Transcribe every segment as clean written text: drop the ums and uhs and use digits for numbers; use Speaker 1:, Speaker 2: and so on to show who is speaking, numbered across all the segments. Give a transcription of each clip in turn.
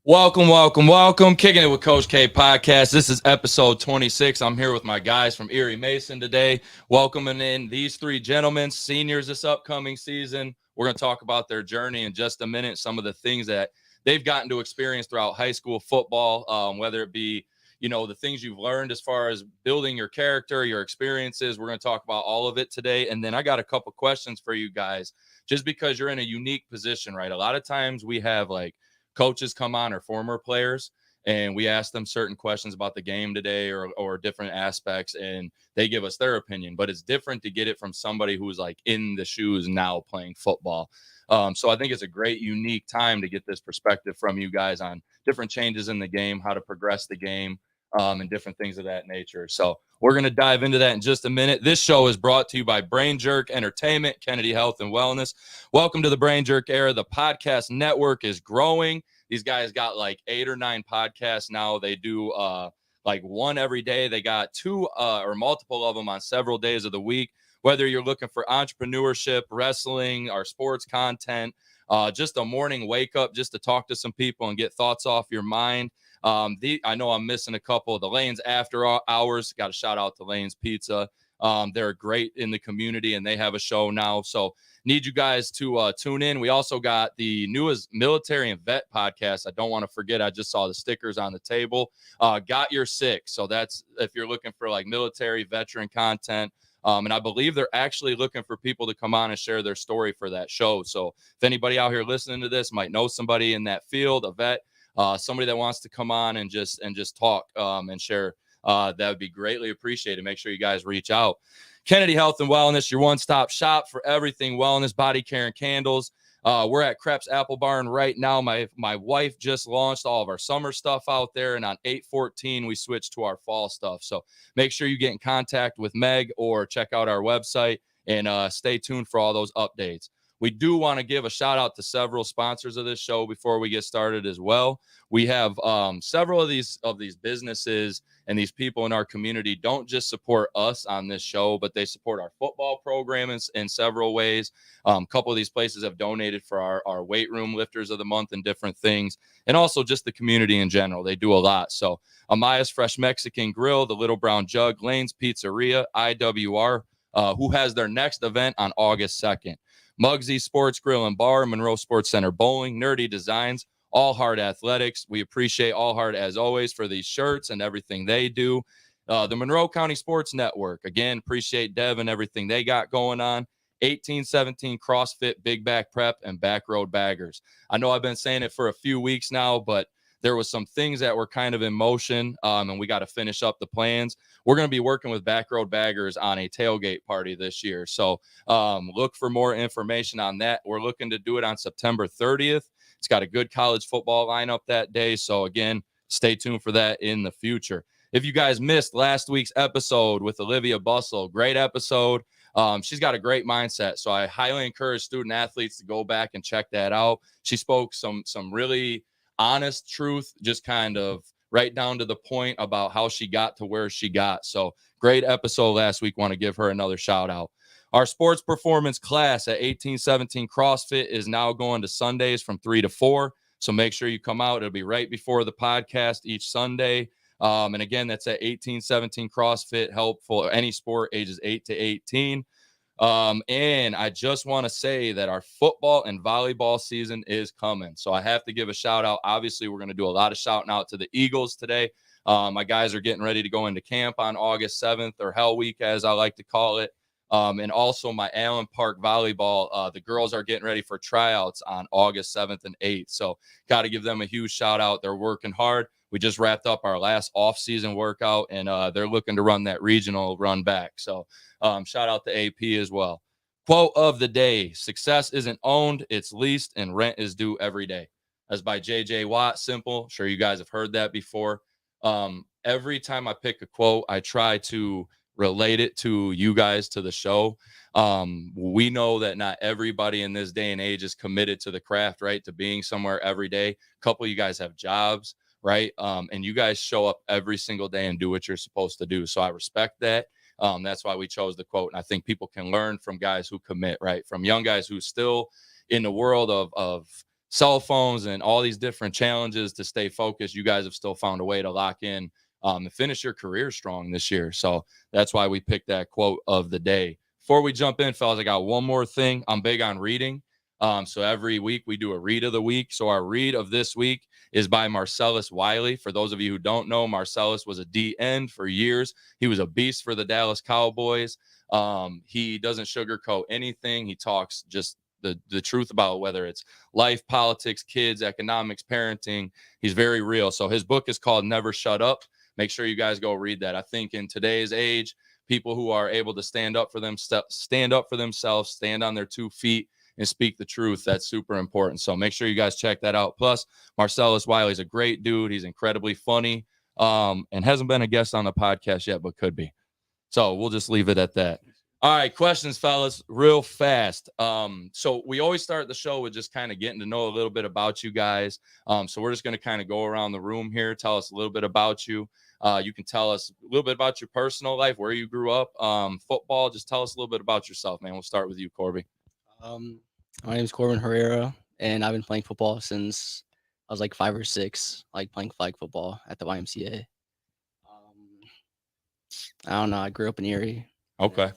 Speaker 1: Welcome. Kicking it with Coach K podcast. This is episode 26. I'm here with my guys from Erie Mason today, welcoming in these three gentlemen, seniors this upcoming season. We're going to talk about their journey in just a minute, some of the things that they've gotten to experience throughout high school football, whether it be, the things you've learned as far as building your character, your experiences. We're going to talk about all of it today. And then I got a couple questions for you guys, just because you're in a unique position, right? A lot of times we have coaches come on or former players, and we ask them certain questions about the game today or different aspects, and they give us their opinion. But it's different to get it from somebody who's in the shoes now playing football. So I think it's a great, unique time to get this perspective from you guys on different changes in the game, how to progress the game, and different things of that nature. So we're going to dive into that in just a minute. This show is brought to you by Brain Jerk Entertainment, Kennedy Health and Wellness. Welcome to the Brain Jerk era. The podcast network is growing. These guys got 8 or 9 podcasts now. They do one every day. They got 2 or multiple of them on several days of the week. Whether you're looking for entrepreneurship, wrestling, or sports content, just a morning wake up just to talk to some people and get thoughts off your mind. I know I'm missing a couple of the Lanes After Hours. Got a shout out to Lanes Pizza. They're great in the community, and they have a show now. So need you guys to tune in. We also got the newest military and vet podcast. I don't want to forget. I just saw the stickers on the table. Got Your Six. So that's if you're looking for military veteran content. And I believe they're actually looking for people to come on and share their story for that show. So if anybody out here listening to this might know somebody in that field, a vet, somebody that wants to come on and just talk and share, that would be greatly appreciated. Make sure you guys reach out. Kennedy Health and Wellness, your one-stop shop for everything wellness, body care, and candles. We're at Krepp's Apple Barn right now. My wife just launched all of our summer stuff out there, and on 8/14, we switched to our fall stuff. So make sure you get in contact with Meg or check out our website, and stay tuned for all those updates. We do want to give a shout out to several sponsors of this show before we get started as well. We have several of these businesses and these people in our community don't just support us on this show, but they support our football program in several ways. A couple of these places have donated for our weight room lifters of the month and different things, and also just the community in general. They do a lot. So Amaya's Fresh Mexican Grill, the Little Brown Jug, Lane's Pizzeria, IWR, who has their next event on August 2nd. Muggsy Sports Grill and Bar, Monroe Sports Center Bowling, Nerdy Designs, All Hard Athletics. We appreciate All Hard, as always, for these shirts and everything they do. The Monroe County Sports Network. Again, appreciate Dev and everything they got going on. 1817 CrossFit, Big Back Prep, and Back Road Baggers. I know I've been saying it for a few weeks now, but there was some things that were kind of in motion, and we got to finish up the plans. We're going to be working with Back Road Baggers on a tailgate party this year. So look for more information on that. We're looking to do it on September 30th. It's got a good college football lineup that day. So, again, stay tuned for that in the future. If you guys missed last week's episode with Olivia Bustle, great episode. She's got a great mindset. So I highly encourage student athletes to go back and check that out. She spoke some really honest truth, just kind of right down to the point about how she got to where she got. So great episode last week. Want to give her another shout out. Our sports performance class at 1817 CrossFit is now going to Sundays from 3 to 4. So make sure you come out. It'll be right before the podcast each Sunday. And again, that's at 1817 CrossFit, help for any sport ages 8 to 18. And I just want to say that our football and volleyball season is coming. So I have to give a shout out. Obviously, we're going to do a lot of shouting out to the Eagles today. My guys are getting ready to go into camp on August 7th, or Hell Week, as I like to call it. And also my Allen Park volleyball, the girls are getting ready for tryouts on August 7th and 8th. So got to give them a huge shout out. They're working hard. We just wrapped up our last off-season workout, and they're looking to run that regional run back. So shout out to AP as well. Quote of the day: success isn't owned, it's leased, and rent is due every day. That's by J.J. Watt. Simple. Sure you guys have heard that before. Every time I pick a quote, I try to relate it to you guys, to the show. We know that not everybody in this day and age is committed to the craft, right? To being somewhere every day. A couple of you guys have jobs, right? And you guys show up every single day and do what you're supposed to do. So I respect that. That's why we chose the quote. And I think people can learn from guys who commit, right? From young guys who still in the world of cell phones and all these different challenges to stay focused, you guys have still found a way to lock in and finish your career strong this year. So that's why we picked that quote of the day. Before we jump in, fellas, I got one more thing. I'm big on reading. So every week we do a read of the week. So our read of this week is by Marcellus Wiley. For those of you who don't know, Marcellus was a D end for years. He was a beast for the Dallas Cowboys. He doesn't sugarcoat anything. He talks just the truth about whether it's life, politics, kids, economics, parenting. He's very real. So his book is called Never Shut Up. Make sure you guys go read that. I think in today's age, people who are able to stand up for themselves, stand on their 2 feet, and speak the truth, that's super important. So make sure you guys check that out. Plus, Marcellus Wiley's a great dude. He's incredibly funny, and hasn't been a guest on the podcast yet, but could be. So we'll just leave it at that. All right, questions, fellas, real fast. So we always start the show with just kind of getting to know a little bit about you guys. So we're just going to kind of go around the room here, tell us a little bit about you. You can tell us a little bit about your personal life, where you grew up, football. Just tell us a little bit about yourself, man. We'll start with you, Corby.
Speaker 2: My name is Korbin Herrera, and I've been playing football since I was like 5 or 6, like playing flag football at the YMCA. I don't know. I grew up in Erie.
Speaker 1: Okay.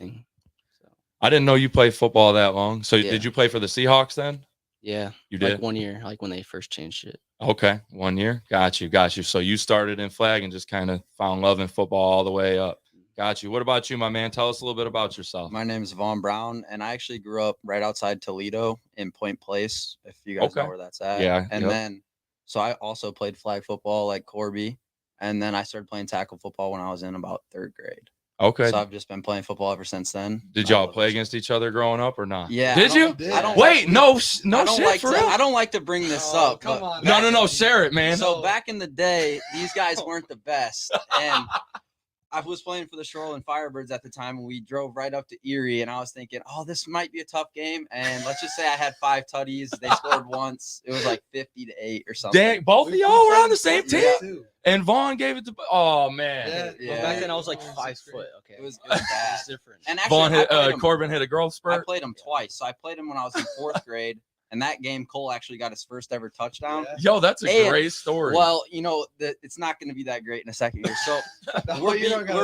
Speaker 1: I didn't know you played football that long. So did you play for the Seahawks then?
Speaker 2: Yeah.
Speaker 1: You did?
Speaker 2: Like 1 year, like when they first changed it.
Speaker 1: Okay. 1 year. Got you. So you started in flag and just kind of found love in football all the way up. Got you. What about you, my man? Tell us a little bit about yourself.
Speaker 3: My name is Vaughn Brown, and I actually grew up right outside Toledo in Point Place, if you guys know where that's at.
Speaker 1: Yeah.
Speaker 3: And then, so I also played flag football like Corby, and then I started playing tackle football when I was in about 3rd grade.
Speaker 1: Okay.
Speaker 3: So I've just been playing football ever since then.
Speaker 1: Did y'all play against each other growing up or not?
Speaker 3: Yeah.
Speaker 1: Did you?
Speaker 3: I don't
Speaker 1: Wait, no shit
Speaker 3: like
Speaker 1: for real?
Speaker 3: I don't like to bring this up.
Speaker 4: Come on.
Speaker 1: No, share it, man.
Speaker 3: So back in the day, these guys weren't the best, and I was playing for the Shoreland Firebirds at the time, and we drove right up to Erie, and I was thinking, oh, this might be a tough game. And let's just say I had 5 tutties. They scored once. It was like 50-8 or something.
Speaker 1: Dang, both of y'all were on the same team?
Speaker 4: Too.
Speaker 1: And Vaughn gave it to – oh, man.
Speaker 2: But back then I was like 5 foot. Okay.
Speaker 3: It was bad.
Speaker 2: It's different.
Speaker 3: And actually,
Speaker 1: Vaughn Corbin hit a growth
Speaker 3: I
Speaker 1: spurt?
Speaker 3: played him twice. So I played him when I was in 4th grade. And that game, Cole actually got his first ever touchdown.
Speaker 4: Yeah.
Speaker 1: Yo, that's a great story.
Speaker 3: Well, you know, it's not going to be that great in a second year. So we're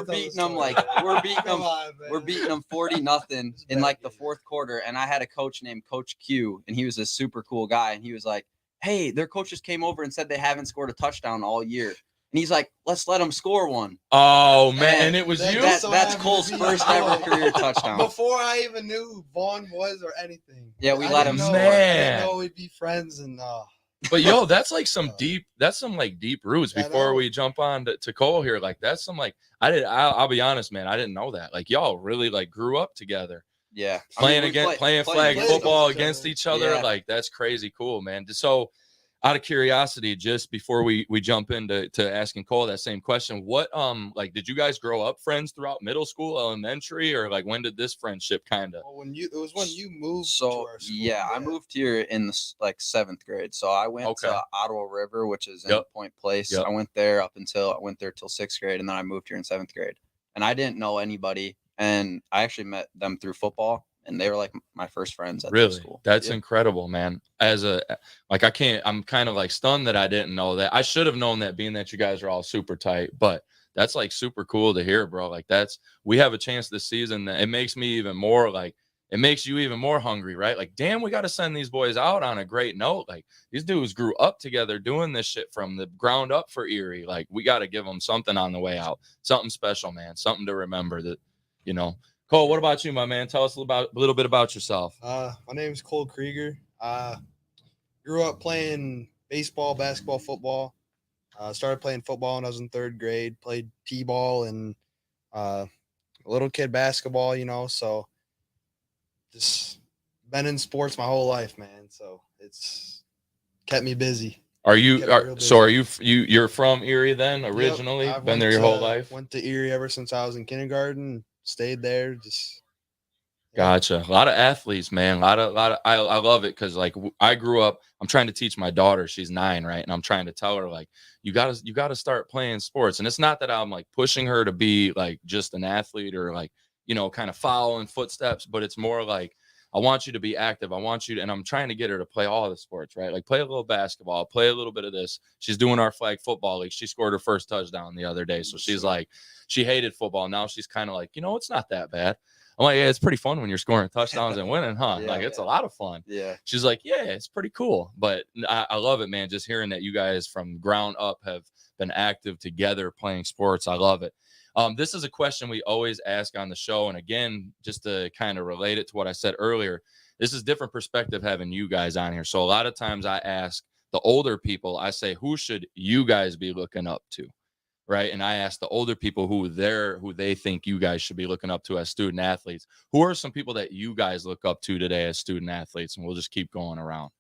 Speaker 3: beating them like we're beating them 40-0 in like the 4th quarter. And I had a coach named Coach Q, and he was a super cool guy. And he was like, "Hey, their coaches came over and said they haven't scored a touchdown all year." And he's like, "Let's let them score one."
Speaker 1: Oh, man. And it was you?
Speaker 3: That's Cole's first ever career touchdown.
Speaker 4: Before I even knew who Vaughn was or anything.
Speaker 3: Yeah, we let him
Speaker 4: know.
Speaker 3: score.
Speaker 4: I didn't know we'd be friends. And
Speaker 1: But, yo, that's like some deep roots.
Speaker 4: I
Speaker 1: Before
Speaker 4: know.
Speaker 1: we jump on to Cole here, like that's some like – I'll be honest, man. I didn't know that. Like, y'all really like grew up together.
Speaker 3: Yeah.
Speaker 1: Playing flag football against each other.
Speaker 3: Yeah.
Speaker 1: Like, that's crazy cool, man. So – out of curiosity, just before we jump into asking Cole that same question, what like did you guys grow up friends throughout middle school, elementary, or like when did this friendship kind of?
Speaker 4: Well, it was when you moved.
Speaker 3: So
Speaker 4: to our school.
Speaker 3: yeah, I moved here in the 7th grade. So I went to Ottawa River, which is in Point Place. I went there till 6th grade, and then I moved here in 7th grade. And I didn't know anybody, and I actually met them through football. And they were like my first friends at the school.
Speaker 1: That's incredible, man. I'm kind of like stunned that I didn't know that. I should have known that, being that you guys are all super tight, but that's like super cool to hear, bro. Like we have a chance this season. That it makes me even more like, it makes you even more hungry, right? Like, damn, we got to send these boys out on a great note. Like, these dudes grew up together doing this shit from the ground up for Erie. Like, we got to give them something on the way out, something special, man, something to remember that, you know. Cole, what about you, my man? Tell us a little bit about yourself.
Speaker 4: My name is Cole Kreger. Grew up playing baseball, basketball, football. Started playing football when I was in 3rd grade. Played t-ball and little kid basketball, you know. So just been in sports my whole life, man. So it's kept me busy.
Speaker 1: You're from Erie then originally?
Speaker 4: Yep,
Speaker 1: been there your whole life?
Speaker 4: Went to Erie ever since I was in kindergarten. Stayed there.
Speaker 1: Gotcha. A lot of athletes, man. I love it because like I grew up. I'm trying to teach my daughter. She's 9, right? And I'm trying to tell her like you gotta start playing sports. And it's not that I'm like pushing her to be like just an athlete or like, you know, kind of following footsteps, but it's more like I want you to be active. I want you to, and I'm trying to get her to play all the sports, right? Like play a little basketball, play a little bit of this. She's doing our flag football league. She scored her first touchdown the other day. So she's like, she hated football. Now she's kind of like, it's not that bad. I'm like, yeah, it's pretty fun when you're scoring touchdowns and winning, huh?
Speaker 3: Yeah,
Speaker 1: like, it's a lot of fun.
Speaker 3: Yeah.
Speaker 1: She's like, yeah, it's pretty cool. But I love it, man. Just hearing that you guys from ground up have been active together playing sports. I love it. This is a question we always ask on the show. And again, just to kind of relate it to what I said earlier, this is different perspective having you guys on here. So a lot of times I ask the older people, I say, who should you guys be looking up to? Right. And I ask the older people who they think you guys should be looking up to as student athletes. Who are some people that you guys look up to today as student athletes? And we'll just keep going around.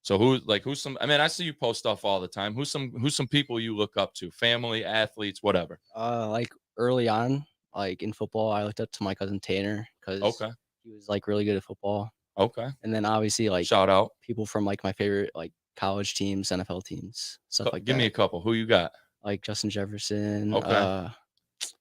Speaker 1: So who's some, I mean, I see you post stuff all the time. Who's some people you look up to? Family, athletes, whatever.
Speaker 2: Like early on, like in football, I looked up to my cousin Tanner because he was like really good at football.
Speaker 1: Okay.
Speaker 2: And then obviously like
Speaker 1: shout out
Speaker 2: people from like my favorite like college teams, NFL teams, stuff like that.
Speaker 1: Give me a couple. Who you got?
Speaker 2: Like Justin Jefferson,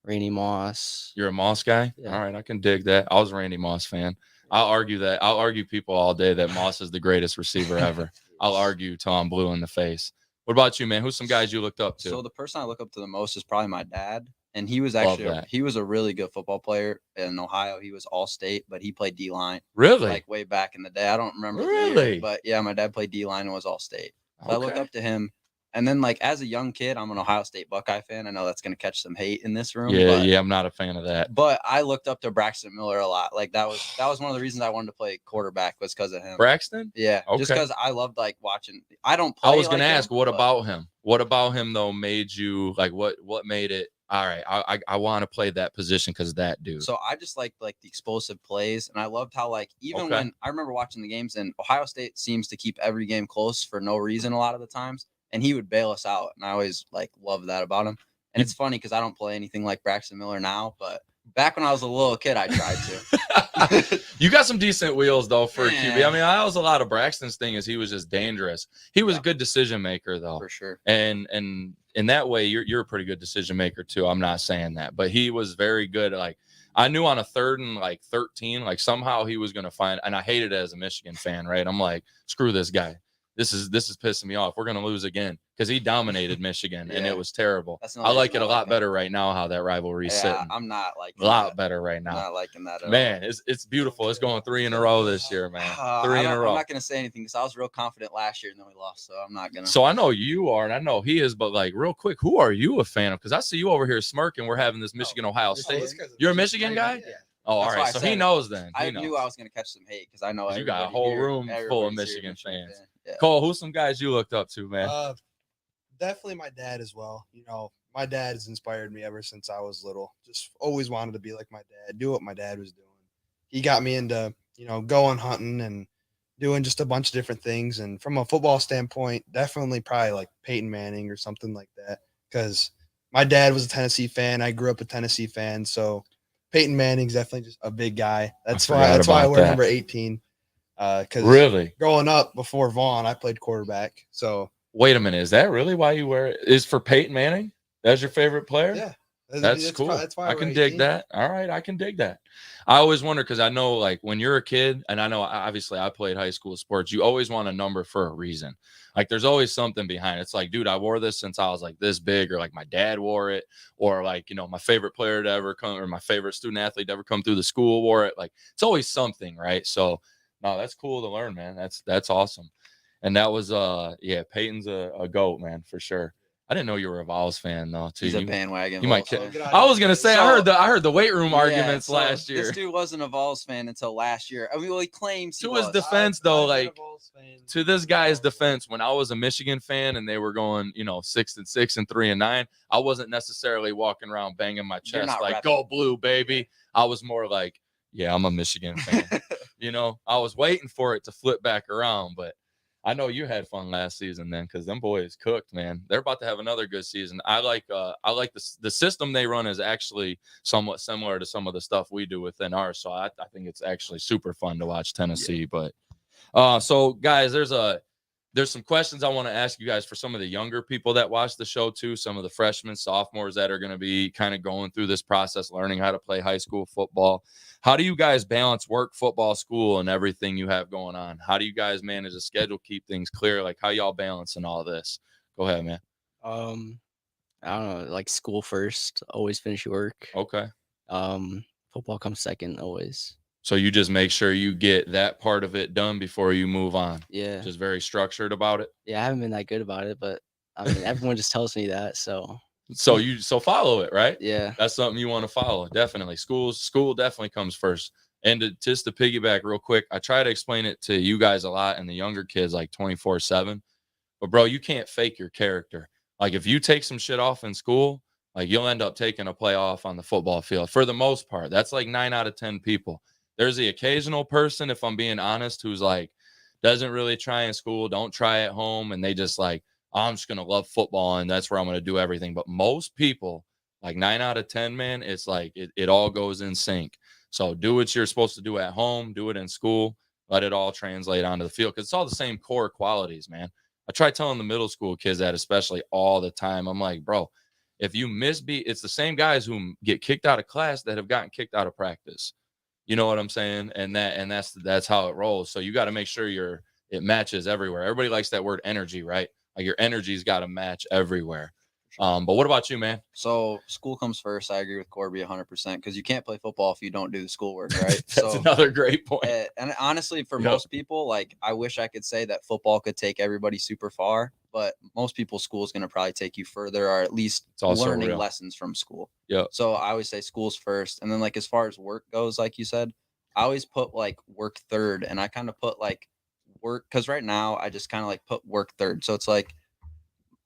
Speaker 2: Randy Moss.
Speaker 1: You're a Moss guy?
Speaker 2: Yeah.
Speaker 1: All right, I can dig that. I was a Randy Moss fan. I'll argue people all day that Moss is the greatest receiver ever. I'll argue till I'm blue in the face. What about you, man? Who's some guys you looked up to?
Speaker 3: So the person I look up to the most is probably my dad. And he was actually he was a really good football player in Ohio. He was all state, but he played D-line.
Speaker 1: Really?
Speaker 3: Like way back in the day. I don't remember.
Speaker 1: Really?
Speaker 3: But yeah, my dad played D-line and was all state. So I looked up to him. And then, like, as a young kid, I'm an Ohio State Buckeye fan. I know that's going to catch some hate in this room.
Speaker 1: Yeah, I'm not a fan of that.
Speaker 3: But I looked up to Braxton Miller a lot. Like, that was one of the reasons I wanted to play quarterback was because of him.
Speaker 1: Braxton?
Speaker 3: Yeah,
Speaker 1: okay.
Speaker 3: Just because I loved, like, watching. I don't play
Speaker 1: I was going to ask, what
Speaker 3: but
Speaker 1: about him? What about him, though, made you, like, what made it, all right, I want to play that position because that dude.
Speaker 3: So I just like the explosive plays. And I loved how, like, even when I remember watching the games, and Ohio State seems to keep every game close for no reason a lot of the times. And he would bail us out. And I always love that about him. And it's funny because I don't play anything like Braxton Miller now, but back when I was a little kid, I tried to.
Speaker 1: You got some decent wheels though for a QB. I mean, that was a lot of Braxton's thing is he was just dangerous. He was a good decision maker though.
Speaker 3: For sure.
Speaker 1: And in that way, you're a pretty good decision maker too. I'm not saying that, but he was very good. Like I knew on a 3rd and 13, like somehow he was going to find, and I hated it as a Michigan fan, right? I'm like, screw this guy. This is pissing me off. We're going to lose again because he dominated Michigan and it was terrible. I like it a lot better right now how that rivalry is sitting.
Speaker 3: I'm not like
Speaker 1: a lot better right now.
Speaker 3: I'm not liking that at
Speaker 1: man, it's beautiful. It's going 3 in a row this year, man. 3 in a row.
Speaker 3: I'm not going to say anything because I was real confident last year and then we lost, so I'm not going to.
Speaker 1: So I know you are and I know he is, but like real quick, who are you a fan of? Because I see you over here smirking. We're having this Michigan-Ohio State. You're a Michigan guy?
Speaker 3: Yeah.
Speaker 1: Oh, all right. So he knows then.
Speaker 3: I knew I was going to catch some hate because I know
Speaker 1: you got a whole room full of Michigan fans.
Speaker 3: Yeah.
Speaker 1: Cole, who's some guys you looked up to, man?
Speaker 4: Definitely my dad as well. My dad has inspired me ever since I was little. Just always wanted to be like my dad, do what my dad was doing. He got me into, going hunting and doing just a bunch of different things. And from a football standpoint, definitely probably like Peyton Manning or something like that. Because my dad was a Tennessee fan. I grew up a Tennessee fan. So Peyton Manning's definitely just a big guy. That's why I wear number 18. Because
Speaker 1: really
Speaker 4: growing up before Vaughn, I played quarterback. So
Speaker 1: wait a minute, is that really why you wear it? Is for Peyton Manning? That's your favorite player?
Speaker 4: Yeah,
Speaker 1: that's cool. That's why I can dig that. All right, I can dig that. I always wonder because I know like when you're a kid, and I know obviously I played high school sports. You always want a number for a reason. Like there's always something behind it. It's like, dude, I wore this since I was like this big, or like my dad wore it, or like my favorite player to ever come, or my favorite student athlete to ever come through the school wore it. Like it's always something, right? So. No, that's cool to learn, man. That's awesome. And that was Peyton's a GOAT, man, for sure. I didn't know you were a Vols fan though, too.
Speaker 3: He's a bandwagon.
Speaker 1: You might I was gonna say I heard the weight room arguments last year.
Speaker 3: This dude wasn't a Vols fan until last year. I mean, well, he claims he
Speaker 1: was. To his defense though, like to this guy's defense, when I was a Michigan fan and they were going, 6-6 and 3-9, I wasn't necessarily walking around banging my chest like go blue, baby. I was more like, yeah, I'm a Michigan fan. I was waiting for it to flip back around, but I know you had fun last season then because them boys cooked, man. They're about to have another good season. I like the system they run is actually somewhat similar to some of the stuff we do within ours. So I think it's actually super fun to watch Tennessee. Yeah. But so guys, there's a there's some questions I want to ask you guys for some of the younger people that watch the show too. Some of the freshmen, sophomores that are going to be kind of going through this process, learning how to play high school football. How do you guys balance work, football, school, and everything you have going on? How do you guys manage a schedule, keep things clear? Like how y'all balancing all this? Go ahead, man.
Speaker 2: I don't know, like school first, always finish your work.
Speaker 1: Okay.
Speaker 2: Football comes second always.
Speaker 1: So you just make sure you get that part of it done before you move on.
Speaker 2: Yeah.
Speaker 1: Just very structured about it.
Speaker 2: Yeah, I haven't been that good about it, but I mean, everyone just tells me that. So
Speaker 1: follow it, right?
Speaker 2: yeah,
Speaker 1: That's something you want to follow. Definitely. School definitely comes first. And just to piggyback real quick, I try to explain it to you guys a lot and the younger kids like 24/7. But bro, you can't fake your character. Like if you take some shit off in school, like you'll end up taking a play off on the football field for the most part. That's like 9 out of 10 people. There's the occasional person, if I'm being honest, who's like doesn't really try in school, don't try at home, and they just like, oh, I'm just gonna love football and that's where I'm gonna do everything. But most people, like 9 out of 10, man, it's like it all goes in sync. So do what you're supposed to do at home, do it in school, let it all translate onto the field because it's all the same core qualities, man. I try telling the middle school kids that especially all the time. I'm like, bro, if you it's the same guys who get kicked out of class that have gotten kicked out of practice. You know what I'm saying? And that's how it rolls. So you got to make sure it matches everywhere. Everybody likes that word energy, right? Like your energy's got to match everywhere. But what about you, man?
Speaker 3: So school comes first. I agree with Corby 100% because you can't play football if you don't do the schoolwork, right?
Speaker 1: That's another great point.
Speaker 3: And honestly, for most people, like I wish I could say that football could take everybody super far, but most people's school is going to probably take you further or at least learning lessons from school.
Speaker 1: Yeah.
Speaker 3: So I always say school's first. And then like as far as work goes, like you said, I always put like work third and I kind of put like work because right now I just kind of like put work third. So it's like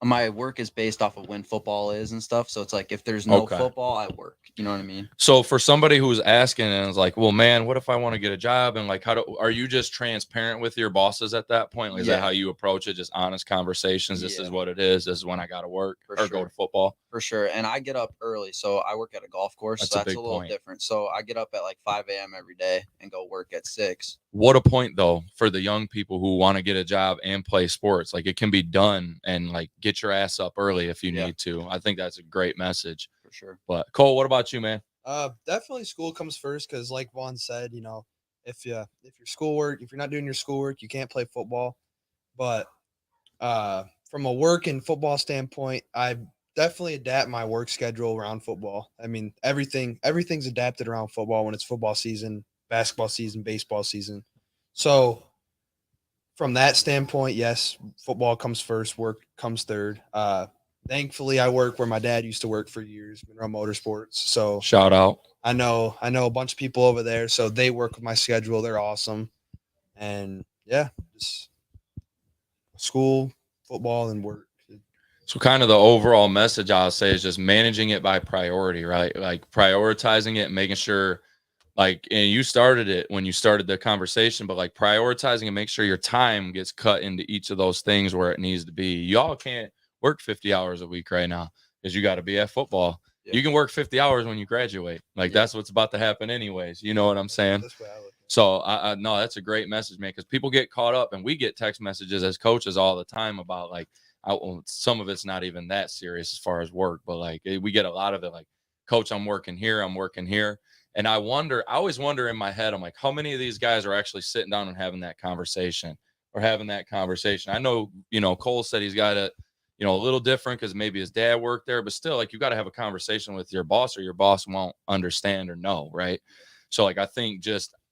Speaker 3: my work is based off of when football is and stuff. So it's like if there's no football, I work. You know what I mean?
Speaker 1: So for somebody who's asking and is like, well, man, what if I want to get a job? And like, are you just transparent with your bosses at that point? Like, is that how you approach it? Just honest conversations. This is what it is. This is when I got to work go to football.
Speaker 3: For sure. And I get up early. So I work at a golf course. So that's a little different. So I get up at like 5 a.m. every day and go work at 6.
Speaker 1: What a point though, for the young people who want to get a job and play sports. Like it can be done and like get your ass up early if you need to. I think that's a great message.
Speaker 3: For sure.
Speaker 1: But Cole, what about you, man?
Speaker 4: Definitely school comes first because like Vaughn said, if your schoolwork, if you're not doing your schoolwork, you can't play football. But from a work and football standpoint, I definitely adapt my work schedule around football. I mean, everything's adapted around football when it's football season, basketball season, baseball season. So from that standpoint, yes, football comes first, work comes third. Thankfully, I work where my dad used to work for years, Monroe Motorsports. So
Speaker 1: shout out.
Speaker 4: I know a bunch of people over there, so they work with my schedule. They're awesome. And yeah, just school, football, and work.
Speaker 1: So kind of the overall message I'll say is just managing it by priority, right? Like prioritizing it, making sure like, and you started it when you started the conversation, but like prioritizing and make sure your time gets cut into each of those things where it needs to be. Y'all can't work 50 hours a week right now because you got to be at football. Yeah. You can work 50 hours when you graduate. Like that's what's about to happen anyways. You know what I'm saying? So I no, that's a great message, man, because people get caught up and we get text messages as coaches all the time about like, some of it's not even that serious as far as work, but like we get a lot of it like, coach, I'm working here. And I always wonder in my head, I'm like, how many of these guys are actually sitting down and having that conversation? I know, Cole said he's got it, a little different because maybe his dad worked there, but still like you got to have a conversation with your boss or your boss won't understand or know. Right. So like, I think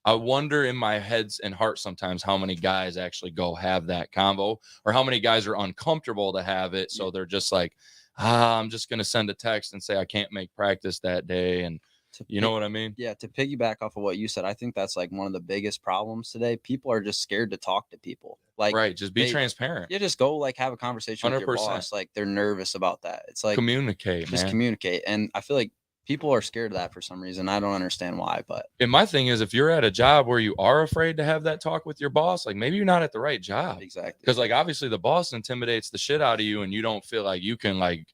Speaker 1: I wonder in my heads and heart sometimes how many guys actually go have that convo or how many guys are uncomfortable to have it. So they're just like, I'm just going to send a text and say, I can't make practice that day. And you know what I mean?
Speaker 3: Yeah. To piggyback off of what you said, I think that's like one of the biggest problems today. People are just scared to talk to people. Like,
Speaker 1: right. Just be transparent.
Speaker 3: You just go like have a conversation 100%. With your boss. Like they're nervous about that. It's like
Speaker 1: communicate.
Speaker 3: And I feel like people are scared of that for some reason. I don't understand why, but.
Speaker 1: And my thing is, if you're at a job where you are afraid to have that talk with your boss, like maybe you're not at the right job.
Speaker 3: Exactly.
Speaker 1: Because like obviously the boss intimidates the shit out of you and you don't feel like you can like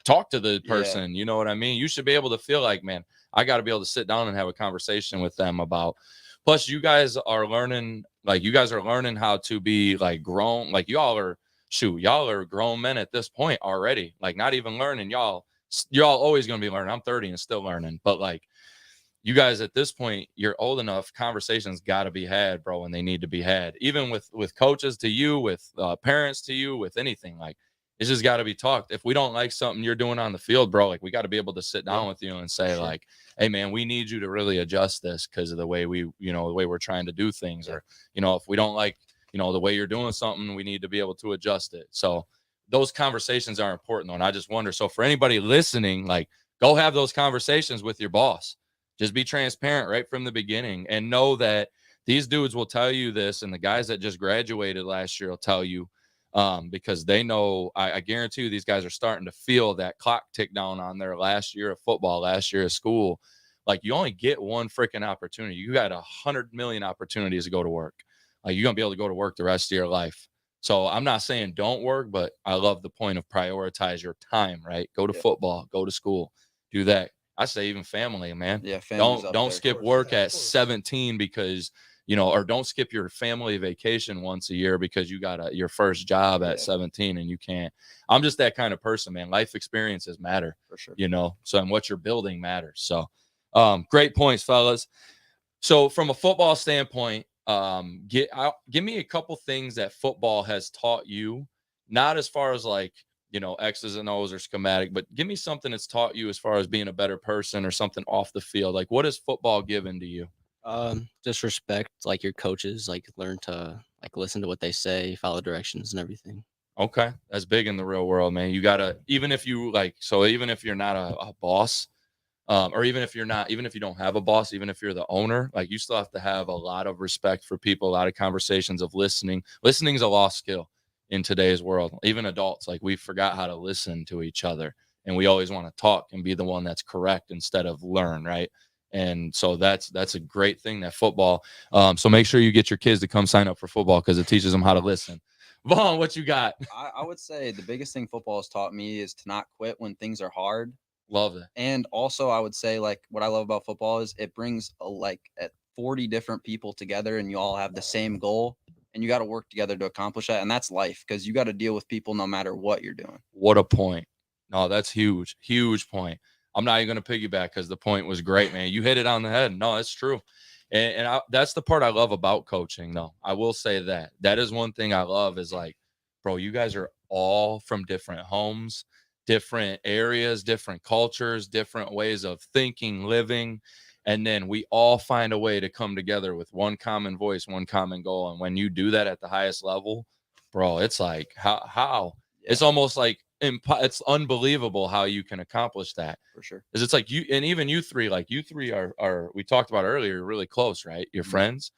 Speaker 1: talk to the person. You know what I mean? You should be able to feel like, man, I got to be able to sit down and have a conversation with them about. Plus, you guys are learning Like, you guys are learning how to be like grown. Like, y'all are grown men at this point already. Like, not even learning. Y'all always going to be learning. I'm 30 and still learning. But like, you guys at this point, you're old enough. Conversations got to be had, bro, and they need to be had. Even with coaches to you, with parents to you, with anything. Like, it's just got to be talked. If we don't like something you're doing on the field, bro, like, we got to be able to sit down with you and say, like, hey, man, we need you to really adjust this because of the way the way we're trying to do things. Or, if we don't like, the way you're doing something, we need to be able to adjust it. So those conversations are important, though. And I just wonder, so for anybody listening, like, go have those conversations with your boss. Just be transparent right from the beginning and know that these dudes will tell you this. And the guys that just graduated last year will tell you, because they know, I guarantee you, these guys are starting to feel that clock tick down on their last year of football, last year of school. Like, you only get one freaking opportunity. You got 100 million opportunities to go to work. Like, you're going to be able to go to work the rest of your life. So I'm not saying don't work, but I love the point of prioritize your time, right? Go to football, go to school, do that. I say even family, man.
Speaker 3: Yeah,
Speaker 1: don't skip work at 17 because, or don't skip your family vacation once a year because you got your first job at 17 and you can't. I'm just that kind of person, man. Life experiences matter,
Speaker 3: for sure.
Speaker 1: So, and what you're building matters. So, great points, fellas. So from a football standpoint, give me a couple things that football has taught you, not as far as like, X's and O's or schematic, but give me something that's taught you as far as being a better person or something off the field. Like, what has football given to you?
Speaker 2: Just respect like your coaches, like learn to like listen to what they say, follow directions and everything.
Speaker 1: Okay. That's big in the real world, man. You gotta, even if you're not a boss, or even if you don't have a boss, even if you're the owner, like, you still have to have a lot of respect for people, a lot of conversations of listening. Listening is a lost skill in today's world. Even adults, like, we forgot how to listen to each other, and we always want to talk and be the one that's correct instead of learn, right? And so that's a great thing, that football. So make sure you get your kids to come sign up for football because it teaches them how to listen. Vaughn, what you got?
Speaker 3: I would say the biggest thing football has taught me is to not quit when things are hard.
Speaker 1: Love it.
Speaker 3: And also, I would say, like, what I love about football is it brings at 40 different people together, and you all have the same goal, and you got to work together to accomplish that. And that's life, because you got to deal with people no matter what you're doing.
Speaker 1: What a point. No, that's huge. Huge point. I'm not even going to piggyback because the point was great, man. You hit it on the head. No, that's true. And that's the part I love about coaching, though. I will say that is one thing I love is, like, bro, you guys are all from different homes, different areas, different cultures, different ways of thinking, living. And then we all find a way to come together with one common voice, one common goal. And when you do that at the highest level, bro, it's like, how? Yeah. It's almost like, it's unbelievable how you can accomplish that.
Speaker 3: For sure.
Speaker 1: Because it's like you, and even you three are, we talked about earlier, really close, right? You're friends.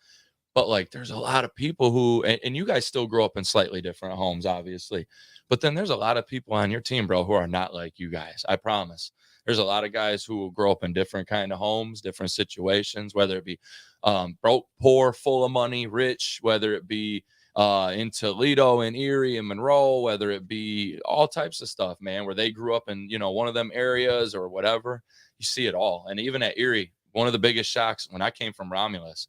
Speaker 1: But like, there's a lot of people who, and you guys still grow up in slightly different homes, obviously. But then there's a lot of people on your team, bro, who are not like you guys. I promise. There's a lot of guys who will grow up in different kind of homes, different situations, whether it be broke, poor, full of money, rich, whether it be in Toledo and Erie and Monroe, whether it be all types of stuff, man, where they grew up in, one of them areas or whatever. You see it all. And even at Erie, one of the biggest shocks when I came from Romulus,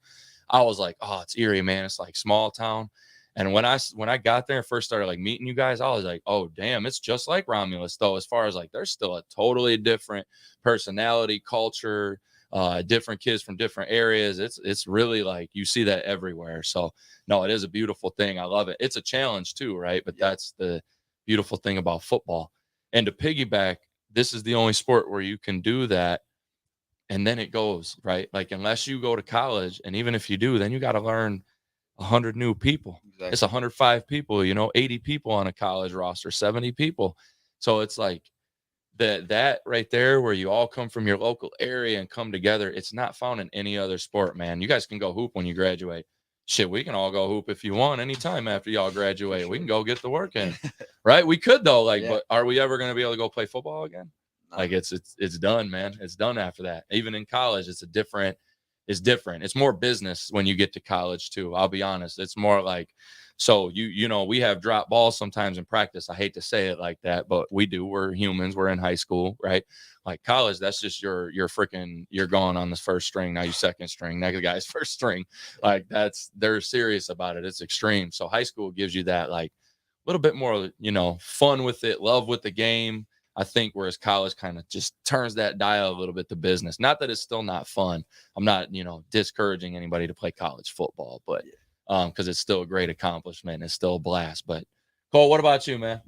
Speaker 1: I was like, oh, it's Erie, man. It's like small town. And when I got there and first started like meeting you guys, I was like, oh, damn, it's just like Romulus, though, as far as like, there's still a totally different personality, culture, different kids from different areas. It's really like, you see that everywhere. So no, it is a beautiful thing. I love it. It's a challenge too, right? But that's the beautiful thing about football. And to piggyback, this is the only sport where you can do that. And then it goes, right? Like, unless you go to college, and even if you do, then you got to learn 100 new people. Exactly. It's 105 people, 80 people on a college roster, 70 people. So it's like that right there, where you all come from your local area and come together. It's not found in any other sport, man. You guys can go hoop when you graduate. Shit, we can all go hoop if you want anytime after y'all graduate. Sure. We can go get the work in, right? We could though. Like, but are we ever going to be able to go play football again? Like, it's done, man. It's done after that. Even in college, it's different. It's more business when you get to college too. I'll be honest. It's more like So you know, we have drop balls sometimes in practice. I hate to say it like that, but we do. We're humans. We're in high school, right? Like college, that's just you're going on this first string. Now you second string. Next guy's first string. Like they're serious about it. It's extreme. So high school gives you that like a little bit more, you know, fun with it, love with the game. I think whereas college kind of just turns that dial a little bit to business. Not that it's still not fun. I'm not, you know, discouraging anybody to play college football, but because it's still a great accomplishment. It's still a blast. But Cole, what about you, man?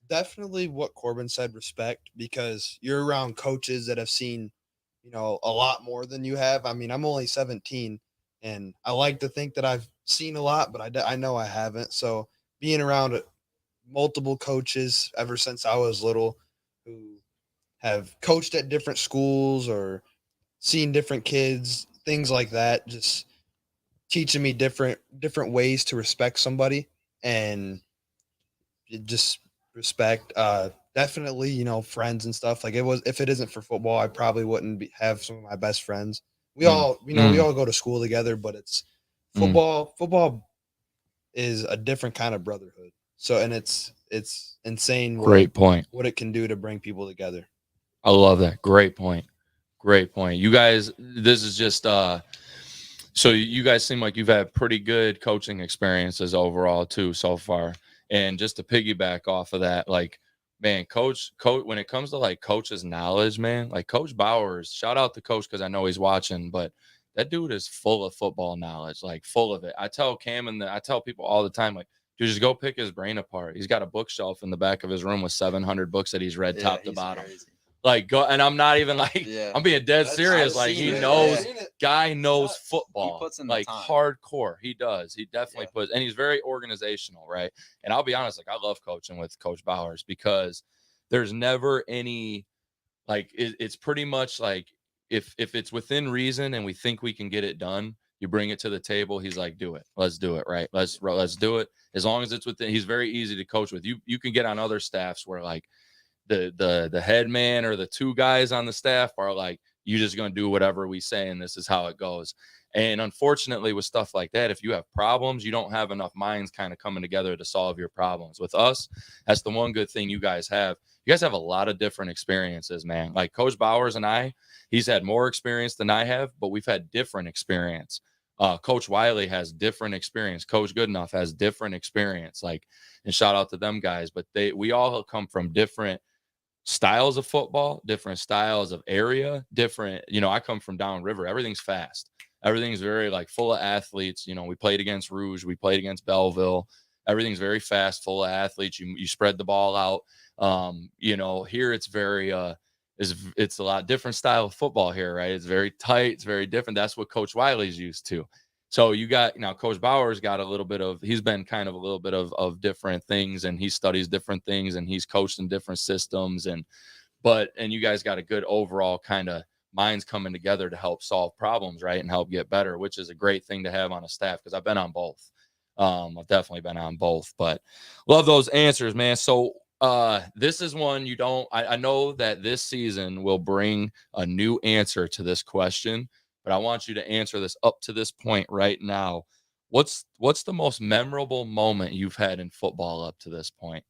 Speaker 4: Definitely what Corbin said, respect, because you're around coaches that have seen, you know, a lot more than you have. I mean, I'm only 17 and I like to think that I've seen a lot, but I know I haven't. So being around multiple coaches ever since I was little who have coached at different schools or seen different kids, things like that, just teaching me different ways to respect somebody and just respect. Definitely, you know, friends and stuff. Like if it isn't for football, I probably wouldn't have some of my best friends. We all go to school together, but it's football. Football is a different kind of brotherhood. So, and it's insane.
Speaker 1: Great point.
Speaker 4: What it can do to bring people together.
Speaker 1: I love that. Great point. Great point. You guys, this is just so you guys seem like you've had pretty good coaching experiences overall too so far. And just to piggyback off of that, like, man, coach, when it comes to like coach's knowledge, man, like Coach Bowers, shout out to Coach because I know he's watching, but that dude is full of football knowledge, like full of it. I tell Cam I tell people all the time, like, dude, just go pick his brain apart. He's got a bookshelf in the back of his room with 700 books that he's read top to bottom. Crazy. Like, go, and I'm not even like, I'm being dead serious. Like, he knows, guy knows football, he puts in like hardcore. He does. He definitely puts, and he's very organizational, right? And I'll be honest, like, I love coaching with Coach Bowers because there's never any, like, it's pretty much like if it's within reason and we think we can get it done, you bring it to the table. He's like, do it. Let's do it. Right. Let's do it. As long as it's within, he's very easy to coach with. You can get on other staffs where like, the head man or the two guys on the staff are like, you're just going to do whatever we say and this is how it goes. And unfortunately with stuff like that, if you have problems, you don't have enough minds kind of coming together to solve your problems. With us, that's the one good thing you guys have. You guys have a lot of different experiences, man. Like Coach Bowers and he's had more experience than I have, but we've had different experience. Coach Wiley has different experience. Coach Goodenough has different experience. Like, and shout out to them guys, but we all come from different styles of football, different styles of area, different, you know, I come from downriver. Everything's fast. Everything's very like full of athletes. You know, we played against Rouge. We played against Belleville. Everything's very fast, full of athletes. You spread the ball out. You know, here it's very, it's a lot different style of football here, right? It's very tight. It's very different. That's what Coach Wiley's used to. So you got, now Coach Bowers got he's been kind of a little bit of different things and he studies different things and he's coached in different systems and you guys got a good overall kind of minds coming together to help solve problems, right? And help get better, which is a great thing to have on a staff because I've been on both. I've definitely been on both, but love those answers, man. So this is one I know that this season will bring a new answer to this question. But I want you to answer this up to this point right now. What's the most memorable moment you've had in football up to this point?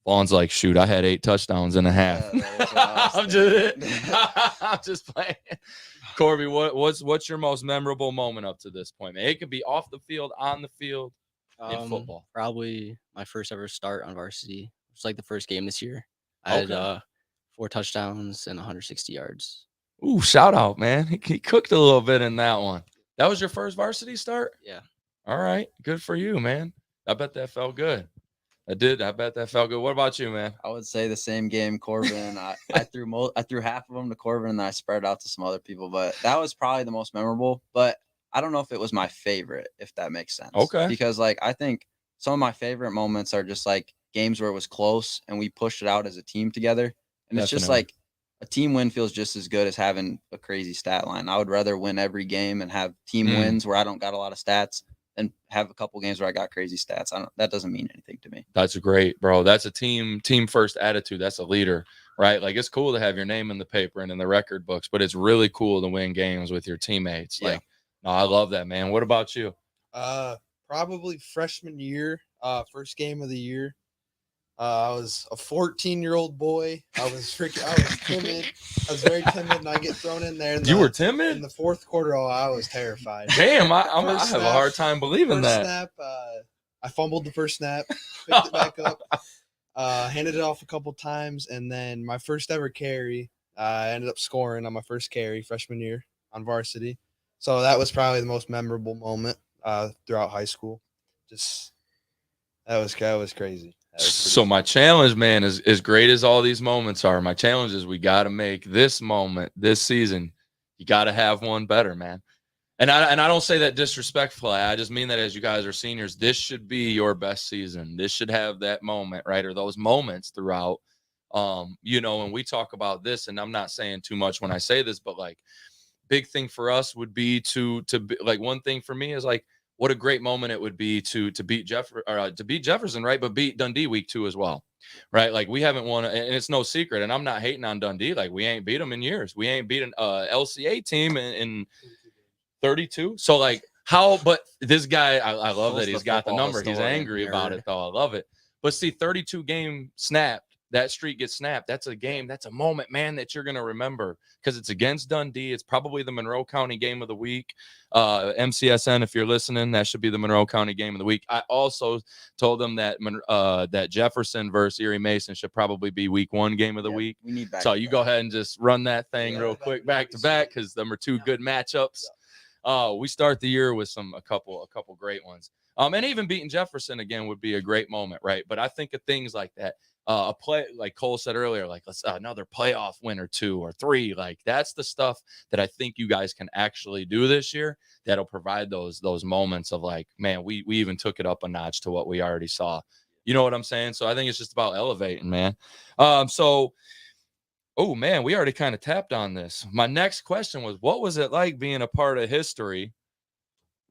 Speaker 1: Vaughn's like, shoot, I had 8 touchdowns and a half. I'm just playing. Corby, what's your most memorable moment up to this point, man? It could be off the field, on the field, in football.
Speaker 2: Probably my first ever start on varsity. It's like the first game this year. I had 4 touchdowns and 160 yards.
Speaker 1: Ooh, shout out, man. He cooked a little bit in that one. That was your first varsity start?
Speaker 2: Yeah.
Speaker 1: All right. Good for you, man. I bet that felt good. I did. I bet that felt good. What about you, man?
Speaker 3: I would say the same game, Corbin. I threw half of them to Corbin and then I spread out to some other people, but that was probably the most memorable. But I don't know if it was my favorite, if that makes sense.
Speaker 1: Okay.
Speaker 3: Because like I think some of my favorite moments are just like games where it was close and we pushed it out as a team together. And It's just like a team win feels just as good as having a crazy stat line. I would rather win every game and have team wins where I don't got a lot of stats than have a couple games where I got crazy stats. That doesn't mean anything to me.
Speaker 1: That's great, bro. That's a team first attitude. That's a leader, right? Like it's cool to have your name in the paper and in the record books, but it's really cool to win games with your teammates. Yeah. Like, no, I love that, man. What about you?
Speaker 4: probably freshman year, first game of the year. I was a 14-year-old boy. I was timid. I was very timid, and I get thrown in there.
Speaker 1: You were timid?
Speaker 4: In the fourth quarter, I was terrified.
Speaker 1: Damn, I have a hard time believing that.
Speaker 4: Snap, I fumbled the first snap, picked it back up, handed it off a couple times, and then my first ever carry, I ended up scoring on my first carry freshman year on varsity. So that was probably the most memorable moment throughout high school. That was crazy.
Speaker 1: So my challenge, man, is as great as all these moments are. My challenge is we got to make this moment, this season, you got to have one better, man. And I don't say that disrespectfully. I just mean that as you guys are seniors, this should be your best season. This should have that moment, right? Or those moments throughout. When we talk about this, and I'm not saying too much when I say this, but like big thing for us would be to be, like, one thing for me is like, what a great moment it would be to beat Jefferson, right? But beat Dundee week 2 as well, right? Like we haven't won, and it's no secret. And I'm not hating on Dundee. Like we ain't beat them in years. We ain't beat an LCA team in 32. So like but this guy, I love that he's got the number. He's angry about it though. I love it. But see, 32 game snapped. That streak gets snapped. That's a game. That's a moment, man, that you're going to remember because it's against Dundee. It's probably the Monroe County game of the week. MCSN, if you're listening, that should be the Monroe County game of the week. I also told them that that Jefferson versus Erie Mason should probably be week 1 game of the week.
Speaker 3: We need
Speaker 1: so you go ahead and just run that thing real quick back to back because them are 2 good matchups. We start the year with a couple great ones. And even beating Jefferson again would be a great moment, right? But I think of things like that. A play, like Cole said earlier, like let's another playoff win or 2 or 3. Like that's the stuff that I think you guys can actually do this year. That'll provide those moments of like, man, we even took it up a notch to what we already saw. You know what I'm saying? So I think it's just about elevating, man. Oh man, we already kind of tapped on this. My next question was, what was it like being a part of history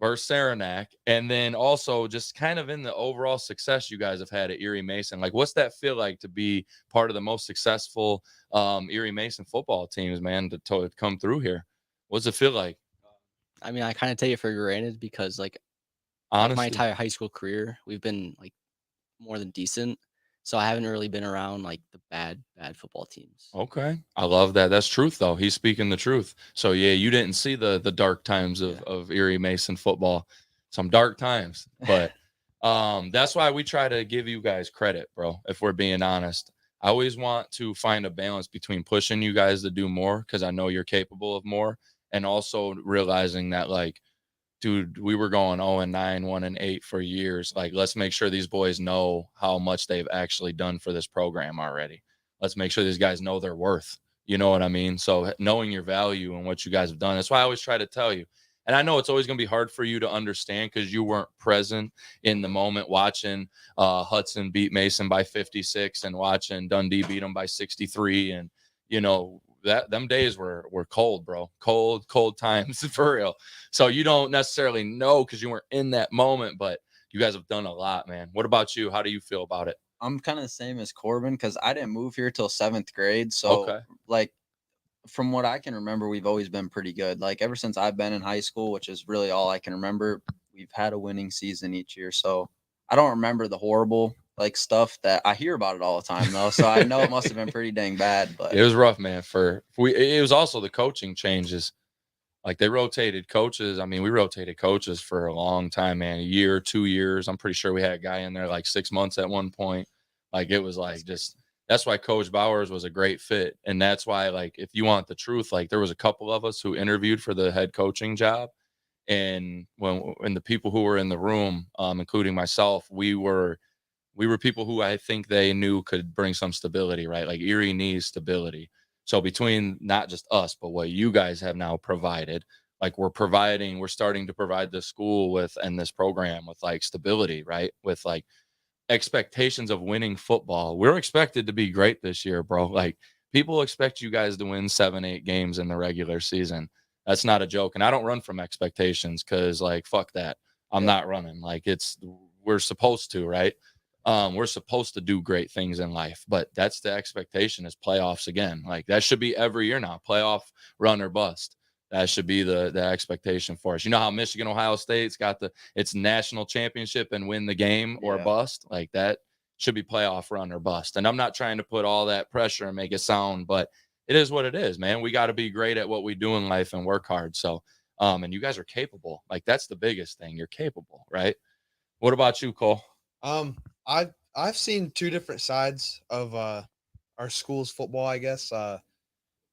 Speaker 1: versus Saranac, and then also just kind of in the overall success you guys have had at Erie Mason? Like, what's that feel like to be part of the most successful Erie Mason football teams, man, to come through here? What's it feel like?
Speaker 2: I mean, I kind of take it for granted because, like,
Speaker 1: honestly,
Speaker 2: my entire high school career, we've been like more than decent. So I haven't really been around like the bad football teams.
Speaker 1: Okay. I love that. That's truth though. He's speaking the truth. So yeah, you didn't see the dark times of Erie Mason football. Some dark times, but that's why we try to give you guys credit, bro. If we're being honest, I always want to find a balance between pushing you guys to do more because I know you're capable of more, and also realizing that, like, dude, we were going 0-9, 1-8 for years. Like, let's make sure these boys know how much they've actually done for this program already. Let's make sure these guys know their worth. You know what I mean? So knowing your value and what you guys have done. That's why I always try to tell you. And I know it's always going to be hard for you to understand because you weren't present in the moment watching Hudson beat Mason by 56 and watching Dundee beat them by 63. And, you know, them days were cold, bro. Cold times for real. So you don't necessarily know because you weren't in that moment, but you guys have done a lot, man. What about you? How do you feel about it?
Speaker 3: I'm kind of the same as Korbin because I didn't move here till 7th grade. So like from what I can remember, we've always been pretty good. Like ever since I've been in high school, which is really all I can remember, we've had a winning season each year. So I don't remember the horrible like stuff that I hear about it all the time though. So I know it must have been pretty dang bad, but
Speaker 1: it was rough, man. It was also the coaching changes. Like they rotated coaches. I mean, we rotated coaches for a long time, man. A year, 2 years. I'm pretty sure we had a guy in there like 6 months at one point. Like it was like that's why Coach Bowers was a great fit. And that's why, like, if you want the truth, like there was a couple of us who interviewed for the head coaching job. And when the people who were in the room, including myself, we were people who I think they knew could bring some stability, right? Like Erie needs stability. So between not just us, but what you guys have now provided, like we're starting to provide the school with, and this program with like stability, right? With like expectations of winning football. We're expected to be great this year, bro. Like people expect you guys to win 7-8 games in the regular season. That's not a joke. And I don't run from expectations because like, fuck that. I'm not running. Like we're supposed to, right? We're supposed to do great things in life, but that's the expectation is playoffs again. Like that should be every year now, playoff run or bust. That should be the expectation for us. You know how Michigan, Ohio State's got its national championship and win the game or bust? Like that should be playoff run or bust. And I'm not trying to put all that pressure and make it sound, but it is what it is, man. We got to be great at what we do in life and work hard. So, and you guys are capable. Like that's the biggest thing. You're capable, right? What about you, Cole?
Speaker 4: I've seen two different sides of our school's football, I guess.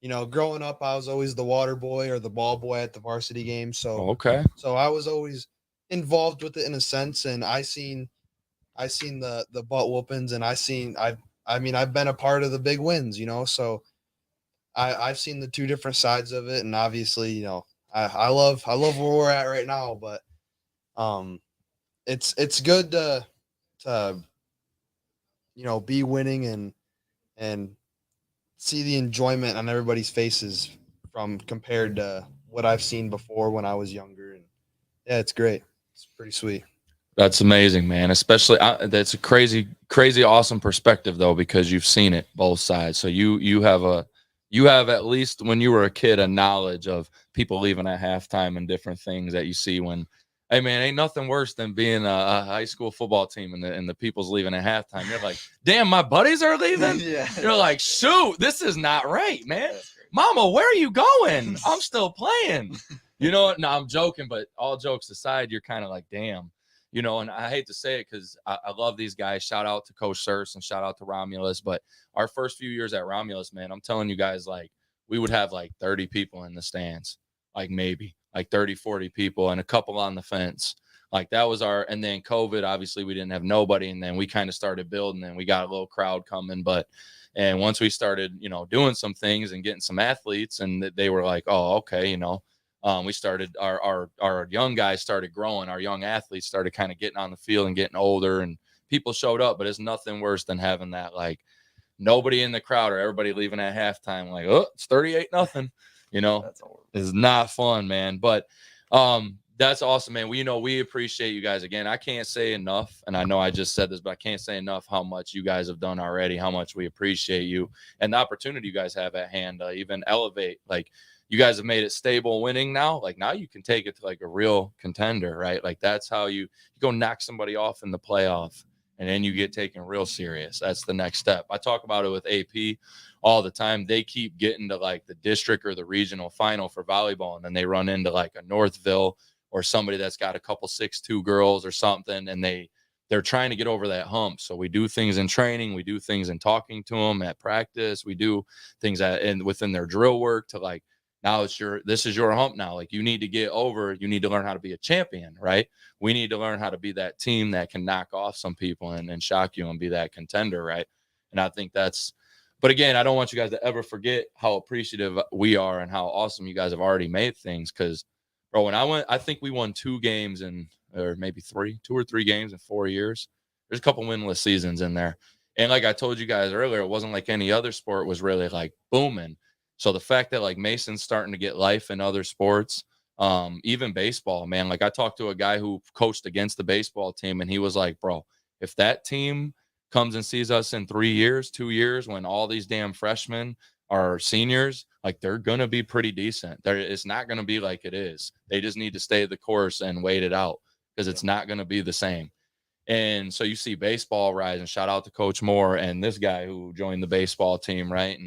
Speaker 4: You know, growing up, I was always the water boy or the ball boy at the varsity game. So so I was always involved with it in a sense, and I seen the butt whoopings, and I've been a part of the big wins, you know. So I've seen the two different sides of it, and obviously, you know, I love where we're at right now, but it's good to you know, be winning and see the enjoyment on everybody's faces from compared to what I've seen before when I was younger. And yeah, it's great. It's pretty sweet.
Speaker 1: That's amazing, man. Especially that's a crazy, awesome perspective though, because you've seen it both sides. So you have at least when you were a kid, a knowledge of people leaving at halftime and different things that you see when, hey man, ain't nothing worse than being a high school football team and the people's leaving at halftime. You're like, damn, my buddies are leaving. You're like, shoot, this is not right, man. Mama, where are you going? I'm still playing. You know what? No, I'm joking, but all jokes aside, you're kind of like, damn, you know, and I hate to say it because I love these guys. Shout out to Coach Surs and shout out to Romulus. But our first few years at Romulus, man, I'm telling you guys, like, we would have like 30 people in the stands, like maybe like 30, 40 people and a couple on the fence. Like that was and then COVID, obviously we didn't have nobody. And then we kind of started building and we got a little crowd coming. And once we started, you know, doing some things and getting some athletes and they were like, oh, okay, you know, we started our young guys started growing. Our young athletes started kind of getting on the field and getting older and people showed up, but it's nothing worse than having that, like nobody in the crowd or everybody leaving at halftime. Like, oh, it's 38-0. You know, it's not fun, man. But that's awesome, man. We appreciate you guys again. I can't say enough, and I know I just said this, but I can't say enough how much you guys have done already, how much we appreciate you and the opportunity you guys have at hand to even elevate. Like you guys have made it stable winning now. Like now you can take it to like a real contender, right? Like that's how you go knock somebody off in the playoff. And then you get taken real serious. That's the next step. I talk about it with AP all the time. They keep getting to like the district or the regional final for volleyball, and then they run into like a Northville or somebody that's got a couple 6'2" girls or something, and they're trying to get over that hump. So we do things in training, we do things in talking to them at practice, we do things within their drill work to like, now this is your hump now. Like you need to get over, you need to learn how to be a champion, right? We need to learn how to be that team that can knock off some people and shock you and be that contender, right? And I think but again, I don't want you guys to ever forget how appreciative we are and how awesome you guys have already made things. Cause bro, when I think we won 2 games or maybe 2 or 3 games in 4 years. There's a couple winless seasons in there. And like I told you guys earlier, it wasn't like any other sport was really like booming. So the fact that like Mason's starting to get life in other sports, even baseball, man, like I talked to a guy who coached against the baseball team and he was like, bro, if that team comes and sees us in 2 years, when all these damn freshmen are seniors, like they're going to be pretty decent. It's not going to be like it is. They just need to stay the course and wait it out because it's not going to be the same. And so you see baseball rise, and shout out to Coach Moore and this guy who joined the baseball team, right?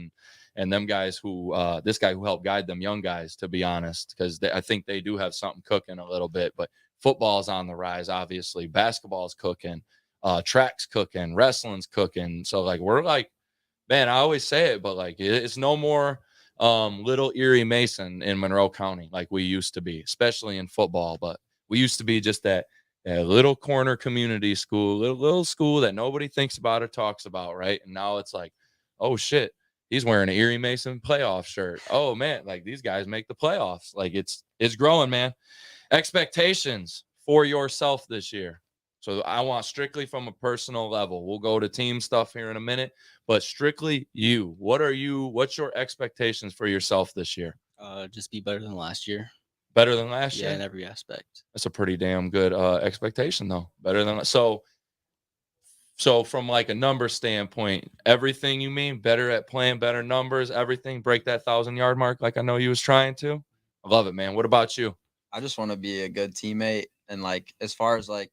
Speaker 1: And them guys who this guy who helped guide them young guys, to be honest, because I think they do have something cooking a little bit. But football's on the rise, obviously. Basketball's cooking, track's cooking, wrestling's cooking. So like we're like, man, I always say it, but like it's no more little Erie Mason in Monroe County like we used to be, especially in football. But we used to be just that little corner community school, little school that nobody thinks about or talks about, right? And now it's like, oh shit, he's wearing an Erie Mason playoff shirt. Oh man, like these guys make the playoffs. Like it's growing, man. Expectations for yourself this year. So I want strictly from a personal level. We'll go to team stuff here in a minute, but strictly you. What's your expectations for yourself this year?
Speaker 2: Just be better than last year.
Speaker 1: Better than last year?
Speaker 2: Yeah, in every aspect.
Speaker 1: That's a pretty damn good expectation though. Better than so from like a number standpoint, everything you mean, better at playing, better numbers, everything, break that 1,000-yard mark like I know you was trying to? I love it, man. What about you?
Speaker 3: I just want to be a good teammate, and like as far as like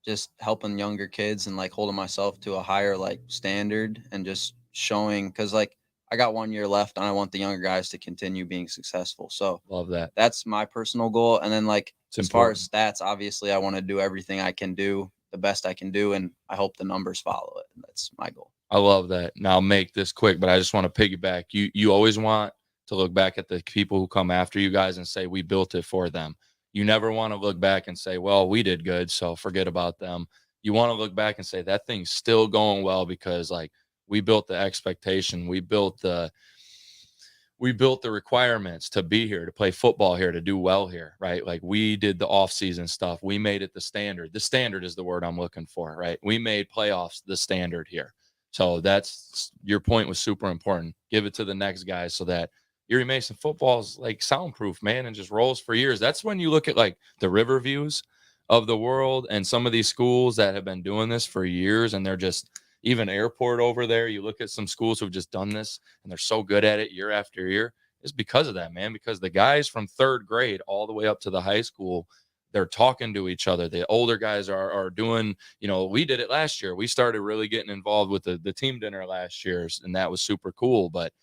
Speaker 3: just helping younger kids and like holding myself to a higher like standard and just showing, because like I got 1 year left and I want the younger guys to continue being successful. So
Speaker 1: Love that.
Speaker 3: that's my personal goal. And then like
Speaker 1: It's
Speaker 3: as far as stats, obviously I want to do everything I can do, the best I can do, and I hope the numbers follow it. And that's my goal.
Speaker 1: I love that. Now I'll make this quick, but I just want to piggyback. You always want to look back at the people who come after you guys and say, we built it for them. You never want to look back and say, well, we did good, so forget about them. You want to look back and say that thing's still going well because like we built the expectation. We built the requirements to be here, to play football here, to do well here, right? Like we did the off-season stuff. We made it the standard. The standard is the word I'm looking for, right? We made playoffs the standard here. So that's your point was super important. Give it to the next guy so that Erie Mason football is like soundproof, man, and just rolls for years. That's when you look at like the Riverviews of the world and some of these schools that have been doing this for years, and they're just even Airport over there. You look at some schools who've just done this and they're so good at it year after year. It's because of that, man, because the guys from third grade all the way up to the high school, they're talking to each other. The older guys are doing, we did it last year. We started really getting involved with the team dinner last year, and that was super cool. But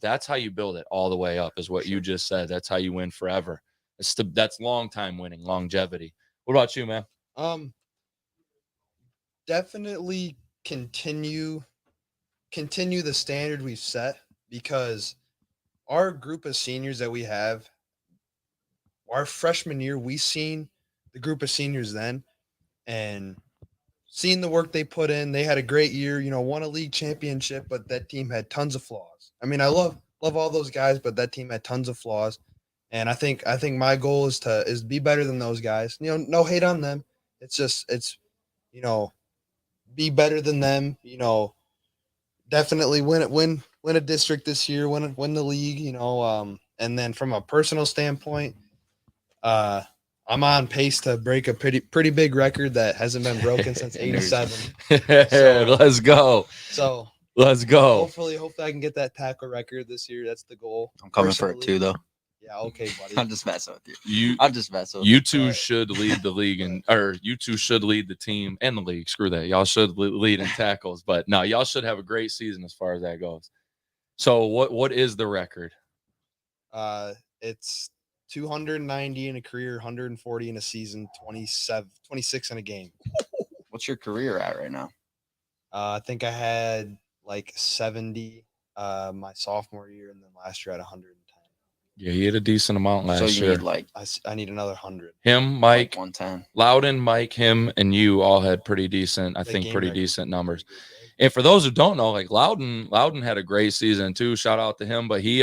Speaker 1: that's how you build it all the way up is what you just said. That's how you win forever. That's long time winning, longevity. What about you, man?
Speaker 4: Definitely continue the standard we've set, because our group of seniors that we have, our freshman year, we seen the group of seniors then and seen the work they put in. They had a great year, won a league championship, but that team had tons of flaws. I mean, I love all those guys, but that team had tons of flaws. And I think my goal is to be better than those guys. No hate on them. It's be better than them, definitely win a district this year, win the league, and then from a personal standpoint, I'm on pace to break a pretty big record that hasn't been broken since '87.
Speaker 1: Let's go.
Speaker 4: So
Speaker 1: let's go.
Speaker 4: Hopefully I can get that tackle record this year. That's the goal.
Speaker 3: I'm coming for it too, though.
Speaker 4: Yeah, okay, buddy.
Speaker 3: I'm just messing with you. I'm just messing with
Speaker 1: you. You two should lead the league, or you two should lead the team and the league. Screw that. Y'all should lead in tackles, but no, y'all should have a great season as far as that goes. So what is the record?
Speaker 4: It's 290 in a career, 140 in a season, 26 in a game.
Speaker 3: What's your career at right now?
Speaker 4: I think I had like 70 my sophomore year, and then last year I had 110.
Speaker 1: Yeah, he had a decent amount last year.
Speaker 3: So you need like
Speaker 4: I need another 100.
Speaker 1: Him, Mike,
Speaker 3: like 110.
Speaker 1: Loudon, Mike, him, and you all had pretty decent, decent numbers. And for those who don't know, like Loudon had a great season too. Shout out to him. But he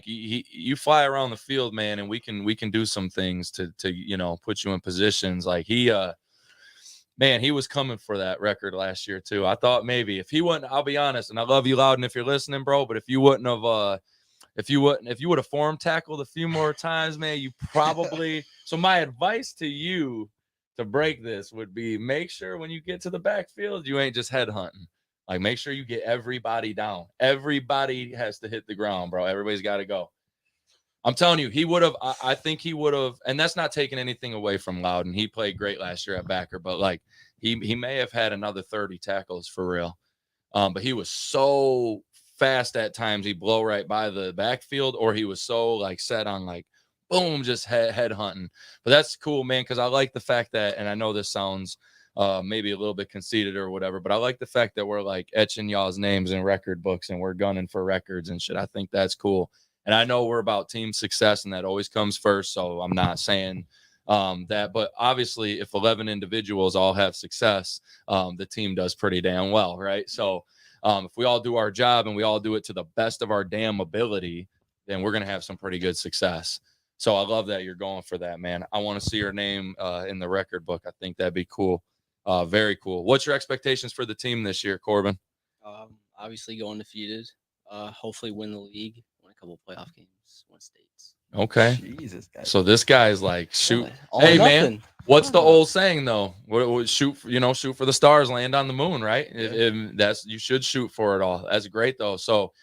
Speaker 1: you fly around the field, man, and we can do some things to put you in positions. Like he was coming for that record last year too. I thought maybe if he wouldn't, I'll be honest, and I love you, Loudon, if you're listening, bro, but if you would have form tackled a few more times, man, you probably. So my advice to you to break this would be make sure when you get to the backfield, you ain't just head hunting. Like make sure you get everybody down. Everybody has to hit the ground, bro. Everybody's got to go. I'm telling you, he would have. I think he would have, and that's not taking anything away from Loudon. He played great last year at backer, but like he may have had another 30 tackles for real. But he was so fast at times, he'd blow right by the backfield, or he was so like set on like boom, just head hunting. But that's cool, man, because I like the fact that, and I know this sounds maybe a little bit conceited or whatever, but I like the fact that we're like etching y'all's names in record books and we're gunning for records and shit. I think that's cool. And I know we're about team success, and that always comes first. So I'm not saying that, but obviously if 11 individuals all have success, the team does pretty damn well, right? So if we all do our job and we all do it to the best of our damn ability, then we're going to have some pretty good success. So I love that you're going for that, man. I want to see your name in the record book. I think that'd be cool. Very cool. What's your expectations for the team this year, Korbin?
Speaker 2: Obviously go undefeated. Hopefully win the league, win a couple playoff games, win states.
Speaker 1: Okay.
Speaker 3: Jesus, guys.
Speaker 1: So this guy's like, shoot.
Speaker 2: Yeah,
Speaker 1: hey, man, what's the old saying though? What shoot for the stars, land on the moon, right?
Speaker 2: Yeah.
Speaker 1: You should shoot for it all. That's great though. So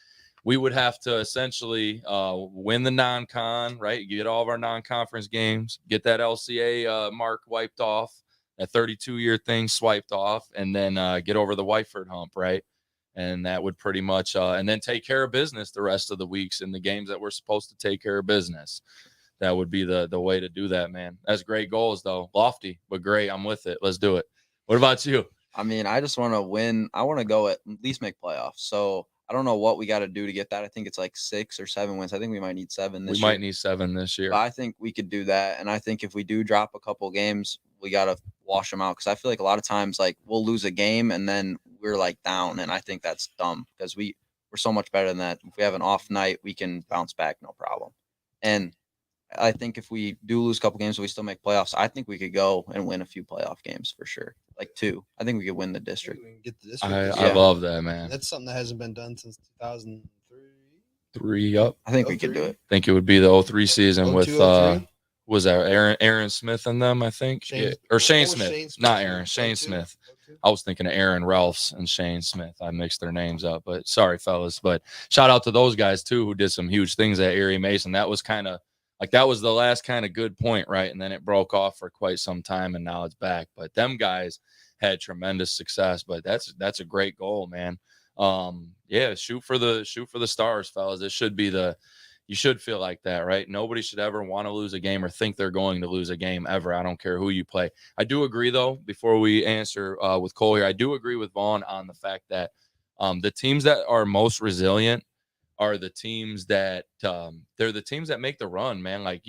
Speaker 1: we would have to essentially win the non-con, right? Get all of our non-conference games, get that LCA mark wiped off, that 32-year thing swiped off, and then get over the Whiteford hump, right? And that would pretty much and then take care of business the rest of the weeks in the games that we're supposed to take care of business. That would be the way to do that, man. That's great goals, though. Lofty, but great. I'm with it. Let's do it. What about you?
Speaker 3: I mean, I just want to win. I want to go at least make playoffs. So I don't know what we got to do to get that. I think it's like 6 or 7 wins. I think we might need 7 this year.
Speaker 1: We might need 7 this year.
Speaker 3: But I think we could do that. And I think if we do drop a couple games, we got to wash them out. Because I feel like a lot of times, like, we'll lose a game and then we're, like, down. And I think that's dumb because we're so much better than that. If we have an off night, we can bounce back, no problem. And I think if we do lose a couple games, but we still make playoffs, I think we could go and win a few playoff games for sure. Like 2. I think we could win the district.
Speaker 4: We can get the district.
Speaker 1: I love that, man.
Speaker 4: That's something that hasn't been done since 2003.
Speaker 1: 3 up.
Speaker 3: I think we could do it.
Speaker 1: I think it would be the 03 season with
Speaker 4: 03?
Speaker 1: was that Aaron Smith and them, I think.
Speaker 4: Shane
Speaker 1: Smith. Not Aaron, Shane Smith. I was thinking of Aaron Ralphs and Shane Smith. I mixed their names up, but sorry, fellas. But shout out to those guys too who did some huge things at Erie Mason. That was kind of like that was the last kind of good point, right? And then it broke off for quite some time, and now it's back. But them guys had tremendous success. But that's a great goal, man. Yeah, shoot for the stars, fellas. It should be you should feel like that, right? Nobody should ever want to lose a game or think they're going to lose a game ever. I don't care who you play. I do agree, though, before we answer with Cole here, I do agree with Vaughn on the fact that the teams that are most resilient are the teams that they're the teams that make the run, man. Like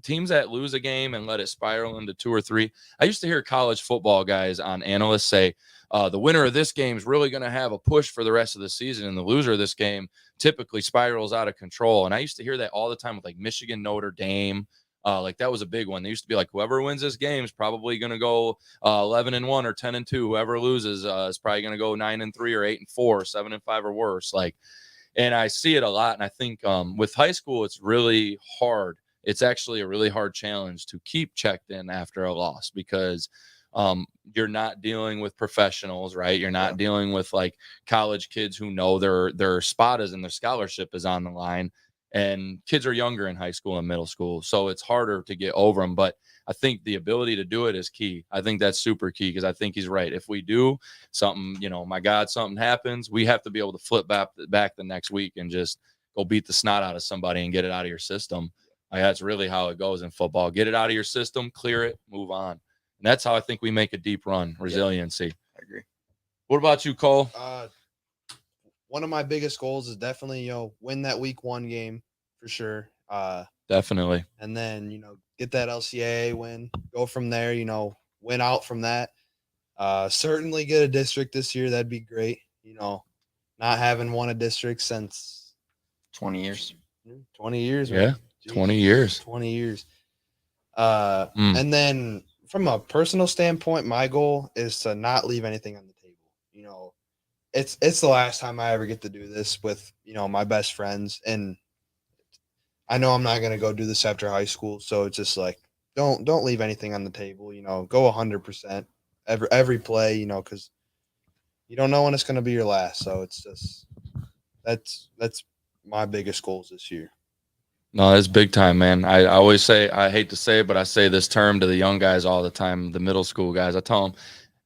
Speaker 1: teams that lose a game and let it spiral into 2 or 3. I used to hear college football guys on analysts say the winner of this game is really going to have a push for the rest of the season, and the loser of this game typically spirals out of control. And I used to hear that all the time with like Michigan, Notre Dame. Like that was a big one. They used to be like, whoever wins this game is probably going to go 11-1 or 10-2. Whoever loses is probably going to go 9-3 or 8-4, 7-5 or worse. Like, and I see it a lot. And I think with high school, it's really hard. It's actually a really hard challenge to keep checked in after a loss because you're not dealing with professionals, right? You're not dealing with like college kids who know their spot is and their scholarship is on the line. And kids are younger in high school and middle school, so it's harder to get over them. But I think the ability to do it is key. I think that's super key because I think he's right. If we do something, my God, something happens, we have to be able to flip back the next week and just go beat the snot out of somebody and get it out of your system. Like, that's really how it goes in football. Get it out of your system, clear it, move on. And that's how I think we make a deep run, resiliency.
Speaker 3: Yeah, I agree.
Speaker 1: What about you, Cole?
Speaker 4: One of my biggest goals is definitely, win that week 1 game for sure.
Speaker 1: Definitely.
Speaker 4: And then, get that LCA win, go from there, win out from that. Certainly get a district this year. That'd be great. Not having won a district since
Speaker 3: 20 years.
Speaker 4: 20 years.
Speaker 1: Yeah. 20 years.
Speaker 4: 20 years. And then from a personal standpoint, my goal is to not leave anything on the table. It's the last time I ever get to do this with, my best friends. And I know I'm not going to go do this after high school. So it's just like, don't leave anything on the table, go 100% every play, because you don't know when it's going to be your last. So it's just, that's my biggest goals this year.
Speaker 1: No, it's big time, man. I always say, I hate to say it, but I say this term to the young guys all the time, the middle school guys. I tell them,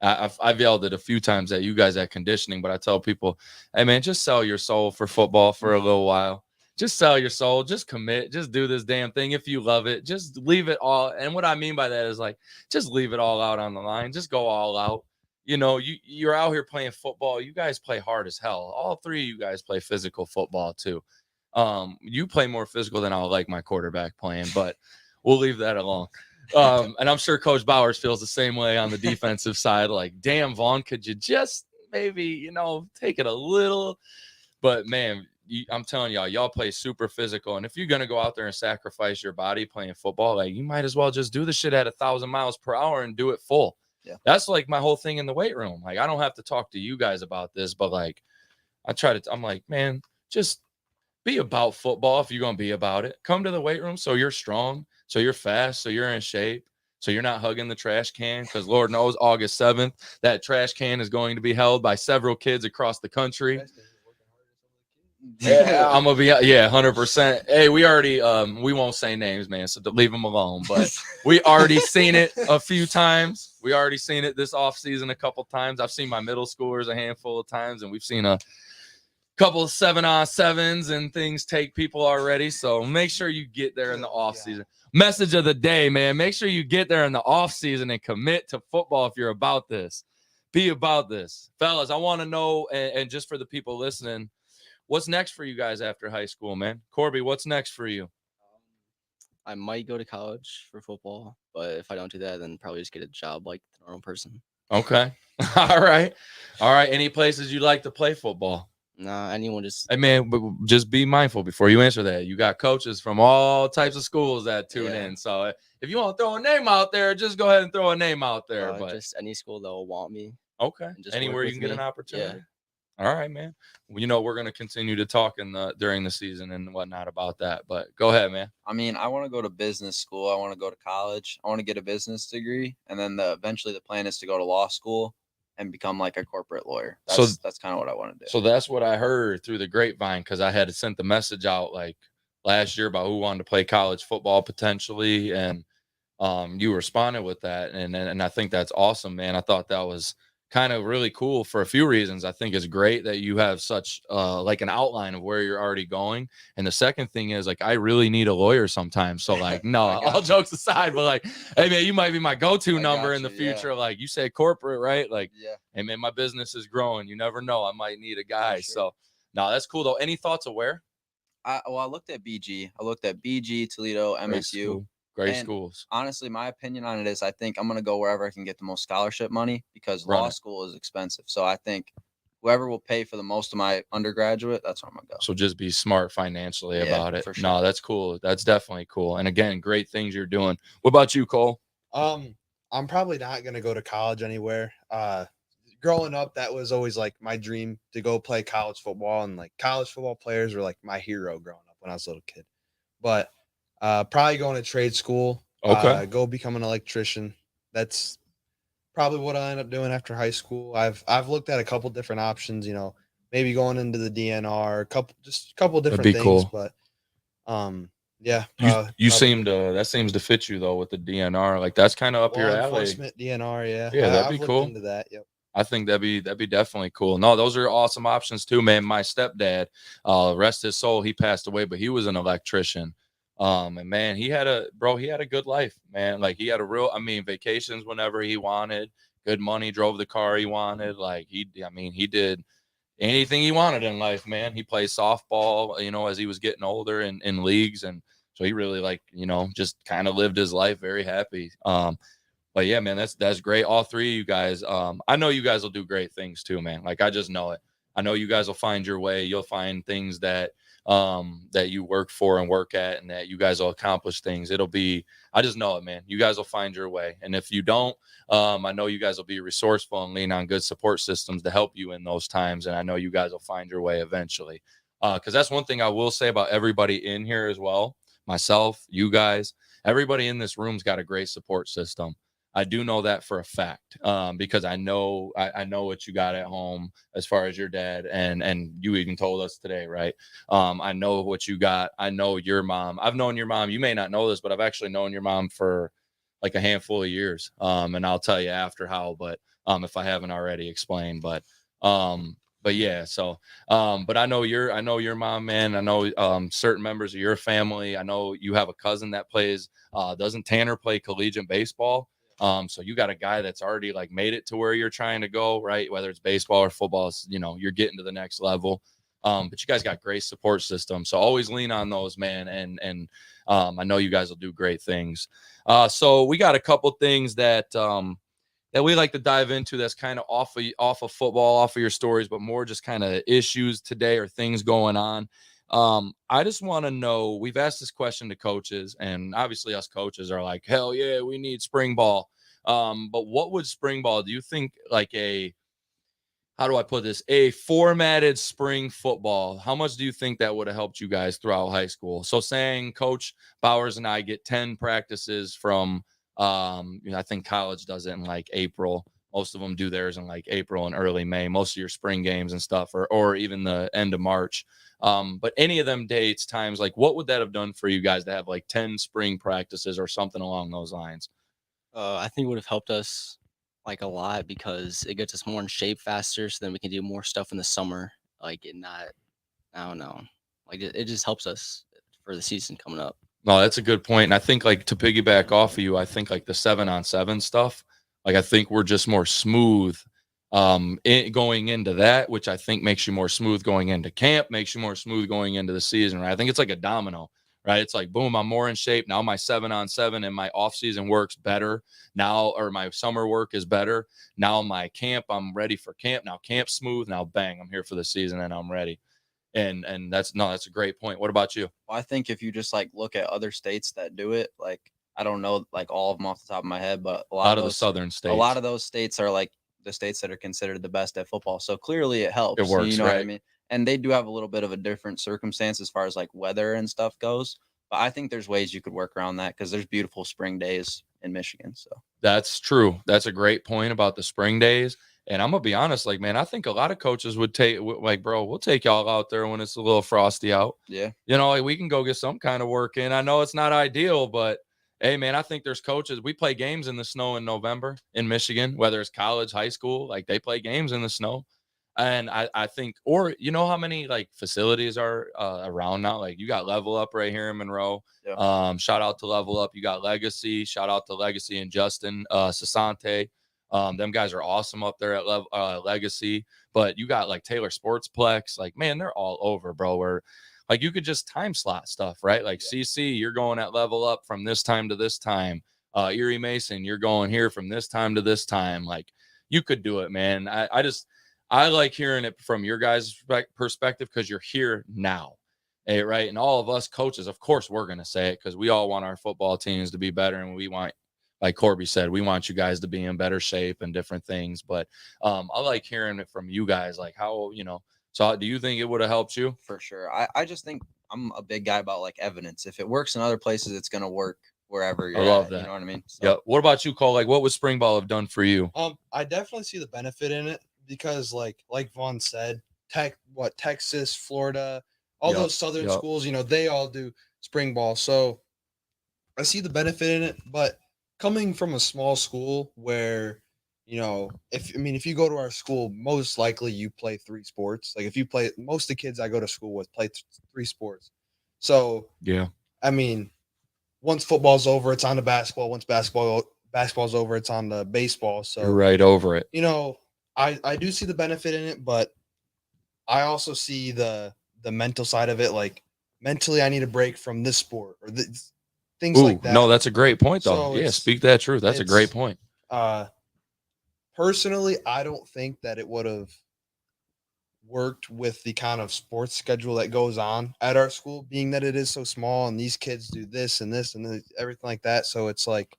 Speaker 1: I've yelled it a few times at you guys at conditioning, but I tell people, hey, man, just sell your soul for football for a little while. Just sell your soul. Just commit. Just do this damn thing. If you love it, just leave it all. And what I mean by that is like, just leave it all out on the line. Just go all out. You're out here playing football. You guys play hard as hell. All 3 of you guys play physical football too. You play more physical than I like my quarterback playing, but we'll leave that alone. And I'm sure Coach Bowers feels the same way on the defensive side. Like, damn, Vaughn, could you just maybe, take it a little? But man, I'm telling y'all play super physical. And if you're going to go out there and sacrifice your body playing football, like, you might as well just do the shit at 1,000 miles per hour and do it full. Yeah. That's like my whole thing in the weight room. Like, I don't have to talk to you guys about this, but like, I'm like, man, just be about football. If you're going to be about it, come to the weight room. So you're strong, so you're fast, so you're in shape, so you're not hugging the trash can. Because Lord knows August 7th, that trash can is going to be held by several kids across the country. Yeah, I'm gonna be 100%. Hey, we already we won't say names, man, so leave them alone. But we already seen it a few times. We already seen it this off season a couple times. I've seen my middle schoolers a handful of times, and we've seen a couple of 7-on-7s and things take people already. So make sure you get there in the off season. Message of the day, man. Make sure you get there in the off season and commit to football if you're about this. Be about this, fellas. I want to know, and just for the people listening, what's next for you guys after high school, man? Corby, what's next for you?
Speaker 2: I might go to college for football, but if I don't do that, then probably just get a job like the normal person.
Speaker 1: Okay. All right. Any places you'd like to play football?
Speaker 2: Nah, anyone just.
Speaker 1: Hey, man, but just be mindful before you answer that. You got coaches from all types of schools that tune in. So if you want to throw a name out there, just go ahead and throw a name out there. But
Speaker 2: just any school that will want me.
Speaker 1: Okay. Anywhere you can get an opportunity. Yeah. All right, man. Well, we're going to continue to talk during the season and whatnot about that. But go ahead, man.
Speaker 3: I mean, I want to go to business school. I want to go to college. I want to get a business degree. And then eventually the plan is to go to law school and become like a corporate lawyer. That's kind of what I want to do.
Speaker 1: So that's what I heard through the grapevine, because I had sent the message out like last year about who wanted to play college football potentially. And you responded with that. And I think that's awesome, man. I thought that was kind of really cool for a few reasons. I think it's great that you have such like an outline of where you're already going. And the second thing is, like, I really need a lawyer sometimes. So like, no, all jokes aside, but like, hey man, you might be my go-to number in the future. Yeah. Like you say corporate, right? Like, hey man, my business is growing. You never know. I might need a guy. Sure. So no, that's cool though. Any thoughts of where?
Speaker 3: I looked at BG. I looked at BG, Toledo, MSU.
Speaker 1: Great schools.
Speaker 3: Honestly, my opinion on it is I think I'm going to go wherever I can get the most scholarship money, because law school is expensive. So I think whoever will pay for the most of my undergraduate, that's where I'm going to go.
Speaker 1: So just be smart financially about it. For sure. No, that's cool. That's definitely cool. And again, great things you're doing. What about you, Cole?
Speaker 4: I'm probably not going to go to college anywhere. Growing up, that was always like my dream to go play college football, and like college football players were like my hero growing up when I was a little kid. But probably going to trade school.
Speaker 1: Okay.
Speaker 4: Go become an electrician. That's probably what I'll end up doing after high school. I've looked at a couple different options, maybe going into the DNR, a couple different things. Cool. But yeah.
Speaker 1: You seem to that seems to fit you though with the DNR. Like that's kind of up your alley.
Speaker 4: Enforcement DNR, yeah.
Speaker 1: Yeah, that'd be cool.
Speaker 4: Into that, yep.
Speaker 1: I think that'd be definitely cool. No, those are awesome options too, man. My stepdad, rest his soul, he passed away, but he was an electrician. And man, he had a good life, man. Like he had vacations whenever he wanted, good money, drove the car he wanted. Like he did anything he wanted in life, man. He played softball, as he was getting older in leagues. And so he really just kind of lived his life very happy. But yeah, man, that's great. All three of you guys. I know you guys will do great things too, man. Like I just know it. I know you guys will find your way. You'll find things that you work for and work at, and that you guys will accomplish things. I just know it, man. You guys will find your way. And if you don't, I know you guys will be resourceful and lean on good support systems to help you in those times. And I know you guys will find your way eventually. Because that's one thing I will say about everybody in here as well. Myself, you guys, everybody in this room's got a great support system. I do know that for a fact, because I know what you got at home as far as your dad, and you even told us today, right? I know what you got. I know your mom. I've known your mom. You may not know this, but I've actually known your mom for like a handful of years. And I'll tell you after how, but if I haven't already explained, but yeah, so but I know your mom, man. I know certain members of your family. I know you have a cousin that plays. Doesn't Tanner play collegiate baseball? So you got a guy that's already like made it to where you're trying to go, right? Whether it's baseball or football, you're getting to the next level. But you guys got great support systems. So always lean on those, man. And I know you guys will do great things. So we got a couple things that we like to dive into that's kind of off of football, off of your stories, but more just kind of issues today or things going on. I just want to know, we've asked this question to coaches, and obviously us coaches are like, hell yeah, we need spring ball. But what would spring ball, do you think, like how do I put this? A formatted spring football, how much do you think that would have helped you guys throughout high school? So saying Coach Bowers and I get 10 practices from, I think college does it in like April. Most of them do theirs in like April and early May, most of your spring games and stuff, or even the end of March. But any of them dates, times, like what would that have done for you guys to have like 10 spring practices or something along those lines?
Speaker 2: I think it would have helped us like a lot because it gets us more in shape faster, so then we can do more stuff in the summer. Like it not, I don't know, like it just helps us for the season coming up.
Speaker 1: No, that's a good point. And I think like to piggyback off of you, I think like the 7-on-7 stuff, like I think we're just more smooth going into that, which I think makes you more smooth going into camp, makes you more smooth going into the season, right? I think it's like a domino, right? It's like, boom, I'm more in shape. Now my 7-on-7 and my off season works better now, or my summer work is better. Now my camp, I'm ready for camp. Now camp's smooth. Now bang, I'm here for the season and I'm ready. And that's a great point. What about you?
Speaker 3: Well, I think if you just like look at other states that do it, like I don't know like all of them off the top of my head, but
Speaker 1: A lot of the southern states.
Speaker 3: a lot of those states are like the states that are considered the best at football. So clearly it helps.
Speaker 1: It works,
Speaker 3: you know what I
Speaker 1: right?
Speaker 3: mean? And they do have a little bit of a different circumstance as far as like weather and stuff goes. But I think there's ways you could work around that because there's beautiful spring days in Michigan. So
Speaker 1: That's true. That's a great point about the spring days. And I'm gonna be honest, like, man, I think a lot of coaches would like, bro, we'll take y'all out there when it's a little frosty out.
Speaker 3: yeah.
Speaker 1: You know, like we can go get some kind of work in. I know it's not ideal, but hey, man, I think there's coaches. We play games in the snow in November in Michigan, whether it's college, high school, like they play games in the snow. And I think, or you know how many like facilities are around now? Like you got Level Up right here in Monroe.
Speaker 3: Yeah.
Speaker 1: Shout out to Level Up. You got Legacy. Shout out to Legacy and Justin Sasante. Them guys are awesome up there at Legacy. But you got like Taylor Sportsplex. Like, man, they're all over, bro. Where like you could just time slot stuff, right? Like CC, you're going at Level Up from this time to this time. Erie Mason, you're going here from this time to this time. Like you could do it, man. I like hearing it from your guys' perspective because you're here now, right? And all of us coaches, of course, we're going to say it because we all want our football teams to be better. And we want, like Corby said, we want you guys to be in better shape and different things. But I like hearing it from you guys, like how, you know, so do you think it would have helped you?
Speaker 3: For sure. I just think I'm a big guy about like evidence. If it works in other places, it's gonna work wherever you're
Speaker 1: I love
Speaker 3: at,
Speaker 1: that.
Speaker 3: You know what I mean? So,
Speaker 1: Yeah. What about you, Cole? Like what would spring ball have done for you?
Speaker 4: I definitely see the benefit in it because like Vaughn said, Texas, Florida, all those southern schools, you know, they all do spring ball. So I see the benefit in it, but coming from a small school where, you know, if you go to our school, most likely you play 3 sports. Like if you play, most of the kids I go to school with play 3 sports. So
Speaker 1: yeah,
Speaker 4: I mean, once football's over, it's on to basketball. Once basketball's over, it's on to baseball. So
Speaker 1: you're right over it.
Speaker 4: You know, I do see the benefit in it, but I also see the mental side of it. Like mentally, I need a break from this sport or things like that.
Speaker 1: No, that's a great point, though.
Speaker 4: So
Speaker 1: yeah, speak that truth. That's a great point.
Speaker 4: Personally, I don't think that it would have worked with the kind of sports schedule that goes on at our school, being that it is so small and these kids do this and everything like that. So it's like,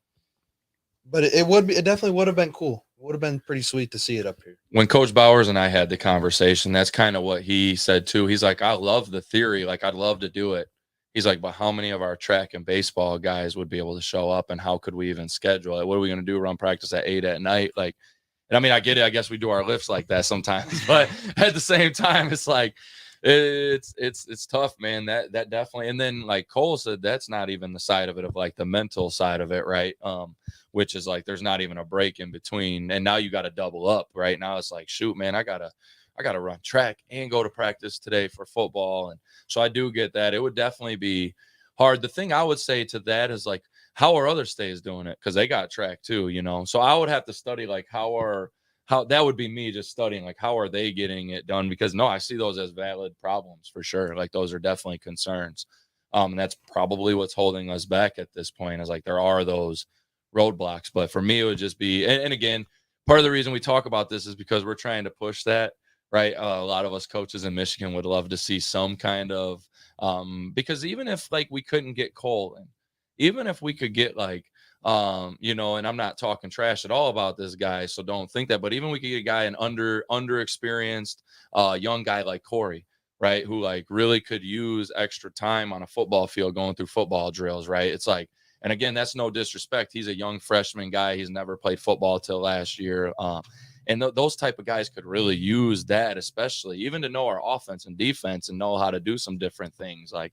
Speaker 4: but it definitely would have been cool. It would have been pretty sweet to see it up here.
Speaker 1: When Coach Bowers and I had the conversation, that's kind of what he said too. He's like, I love the theory. Like, I'd love to do it. He's like, but how many of our track and baseball guys would be able to show up, and how could we even schedule it? What are we going to do? Run practice at 8 at night? Like, and I mean, I get it. I guess we do our lifts like that sometimes, but at the same time, it's like, it's tough, man. That definitely. And then like Cole said, that's not even the side of it of like the mental side of it, right? Which is like, there's not even a break in between. And now you got to double up, right? Now it's like, shoot, man, I gotta run track and go to practice today for football. And so I do get that. It would definitely be hard. The thing I would say to that is like, how are other states doing it? Because they got track too, you know? So I would have to study like how that would be me just studying, like, how are they getting it done? Because no, I see those as valid problems for sure. Like those are definitely concerns. And that's probably what's holding us back at this point is like, there are those roadblocks. But for me, it would just be, and again, part of the reason we talk about this is because we're trying to push that, right? A lot of us coaches in Michigan would love to see some kind of, because even if like we couldn't get Cole in, even if we could get like, you know, and I'm not talking trash at all about this guy, so don't think that, but even we could get a guy, an underexperienced young guy like Corey, right, who like really could use extra time on a football field going through football drills, right? It's like, And again, that's no disrespect. He's a young freshman guy. He's never played football till last year. And those type of guys could really use that, especially even to know our offense and defense and know how to do some different things. Like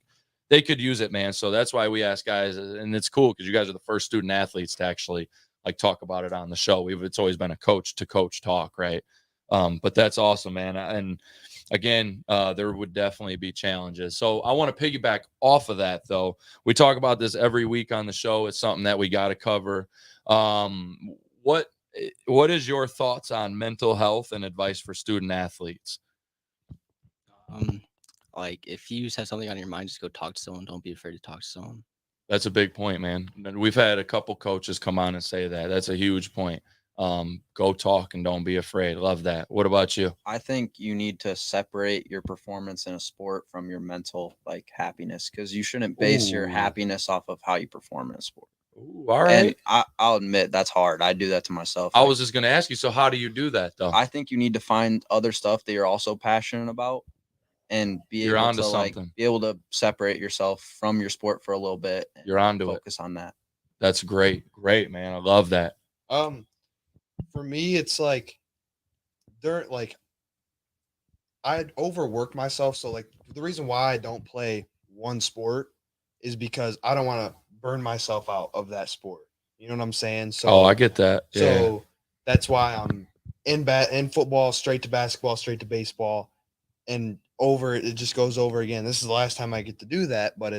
Speaker 1: they could use it, man. So that's why we ask guys, and it's cool because you guys are the first student athletes to actually like talk about it on the show. It's always been a coach to coach talk, right? But that's awesome, man. And again, there would definitely be challenges. So I want to piggyback off of that, though. We talk about this every week on the show. It's something that we got to cover. What is your thoughts on mental health and advice for student athletes?
Speaker 2: Like if you just have something on your mind, just go talk to someone. Don't be afraid to talk to someone.
Speaker 1: That's a big point, man. We've had a couple coaches come on and say that. That's a huge point. Go talk and don't be afraid. Love that. What about you?
Speaker 3: I think you need to separate your performance in a sport from your mental like happiness, because you shouldn't base your happiness off of how you perform in a sport.
Speaker 1: Ooh, all right.
Speaker 3: And I'll admit that's hard. I do that to myself.
Speaker 1: I was just going to ask you, so how do you do that, though?
Speaker 3: I think you need to find other stuff that you're also passionate about and be able to separate yourself from your sport for a little bit.
Speaker 1: You're onto it.
Speaker 3: Focus on that.
Speaker 1: That's great. Great, man. I love that.
Speaker 4: For me, it's like I'd overwork myself. So like the reason why I don't play one sport is because I don't want to burn myself out of that sport. You know what I'm saying? So
Speaker 1: I get that. Yeah.
Speaker 4: So that's why I'm in football, straight to basketball, straight to baseball, and it just goes over again. This is the last time I get to do that, but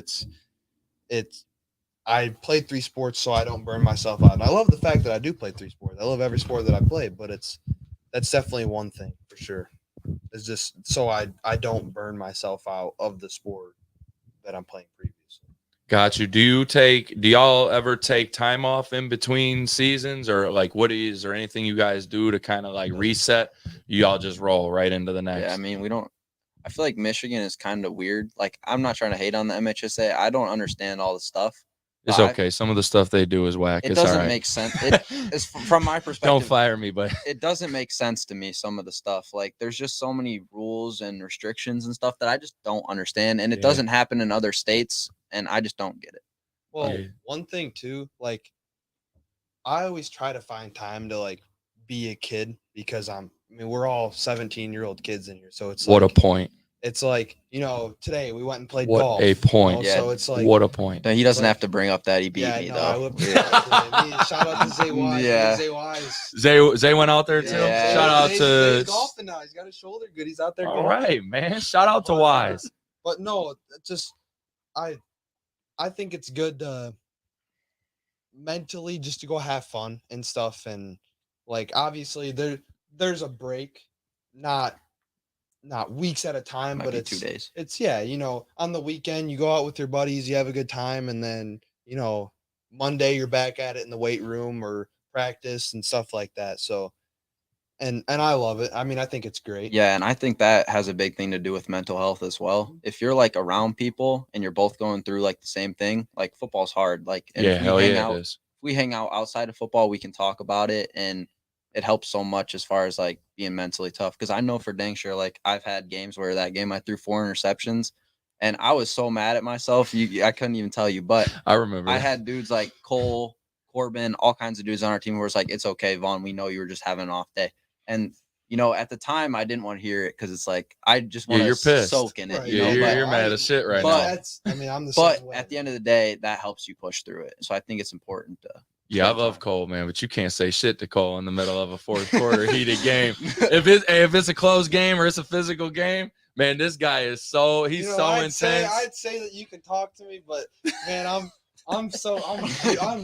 Speaker 4: I played 3 sports so I don't burn myself out. And I love the fact that I do play 3 sports. I love every sport that I play, but that's definitely one thing for sure. It's just so I don't burn myself out of the sport that I'm playing previously.
Speaker 1: Got you. Do y'all ever take time off in between seasons, or like is there anything you guys do to kind of like reset? You all just roll right into the next?
Speaker 3: Yeah, I mean, I feel like Michigan is kind of weird. Like, I'm not trying to hate on the MHSA. I don't understand all the stuff.
Speaker 1: It's okay. Some of the stuff they do is whack.
Speaker 3: It doesn't make sense. It's from my perspective.
Speaker 1: Don't fire me, but
Speaker 3: it doesn't make sense to me. Some of the stuff, like there's just so many rules and restrictions and stuff that I just don't understand, and it doesn't happen in other states, and I just don't get it.
Speaker 4: Well, one thing too, like I always try to find time to like be a kid because we're all 17-year-old kids in here, so it's
Speaker 1: what a point.
Speaker 4: It's like, today we went and played
Speaker 1: what
Speaker 4: golf.
Speaker 1: What a point.
Speaker 4: So it's like,
Speaker 1: what a point.
Speaker 3: No, he doesn't have to bring up that he beat me, though.
Speaker 4: I would shout out to Zay Wise.
Speaker 3: Yeah.
Speaker 4: Zay Wise.
Speaker 1: Zay went out there too.
Speaker 3: Yeah.
Speaker 1: Shout out to
Speaker 4: Zay's golfing now. He's got his shoulder good. He's out there golfing.
Speaker 1: All right, man. Shout out to Wise.
Speaker 4: But no, just I think it's good to mentally just to go have fun and stuff, and like obviously there's a break, not weeks at a time, but it's
Speaker 3: 2 days.
Speaker 4: It's on the weekend you go out with your buddies, you have a good time, and then Monday you're back at it in the weight room or practice and stuff like that. So and I love it. I mean, I think it's great.
Speaker 3: Yeah, and I think that has a big thing to do with mental health as well. If you're like around people and you're both going through like the same thing, like football's hard. Like if we hang out outside of football, we can talk about it, and it helps so much as far as like being mentally tough. Cause I know for dang sure, like I've had games where that game I threw 4 interceptions and I was so mad at myself. I couldn't even tell you, but
Speaker 1: I remember
Speaker 3: I had dudes like Cole, Corbin, all kinds of dudes on our team where it's like, it's okay, Vaughn, we know you were just having an off day. And at the time I didn't want to hear it. Cause it's like, I just want to soak in it.
Speaker 4: Right.
Speaker 1: You're mad as shit right now.
Speaker 4: I'm the
Speaker 3: but
Speaker 4: same way.
Speaker 3: at the end of the day, that helps you push through it. So I think it's important to.
Speaker 1: Yeah, I love Cole, man, but you can't say shit to Cole in the middle of a fourth quarter heated game. If it's a close game or it's a physical game, man, this guy is so intense.
Speaker 4: I'd say that you can talk to me, but man, I'm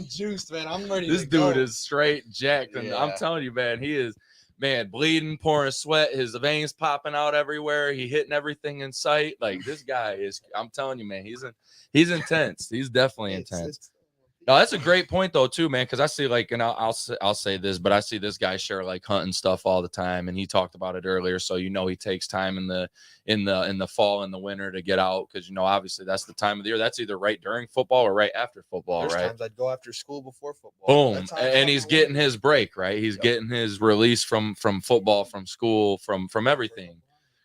Speaker 4: juiced, man. I'm ready.
Speaker 1: This dude is straight jacked, and
Speaker 3: Yeah.
Speaker 1: I'm telling you, man, he is, man, bleeding, pouring sweat, his veins popping out everywhere. He hitting everything in sight. Like this guy is. I'm telling you, man, he's intense. He's definitely intense. No, that's a great point though too, man. Because I see like, and I'll say this, but I see this guy share like hunting stuff all the time, and he talked about it earlier. So he takes time in the fall and the winter to get out because obviously that's the time of the year. That's either right during football or right after football,
Speaker 4: There's
Speaker 1: right?
Speaker 4: times I'd go after school before football.
Speaker 1: Boom, and he's getting his break, right? He's getting his release from football, from school, from everything.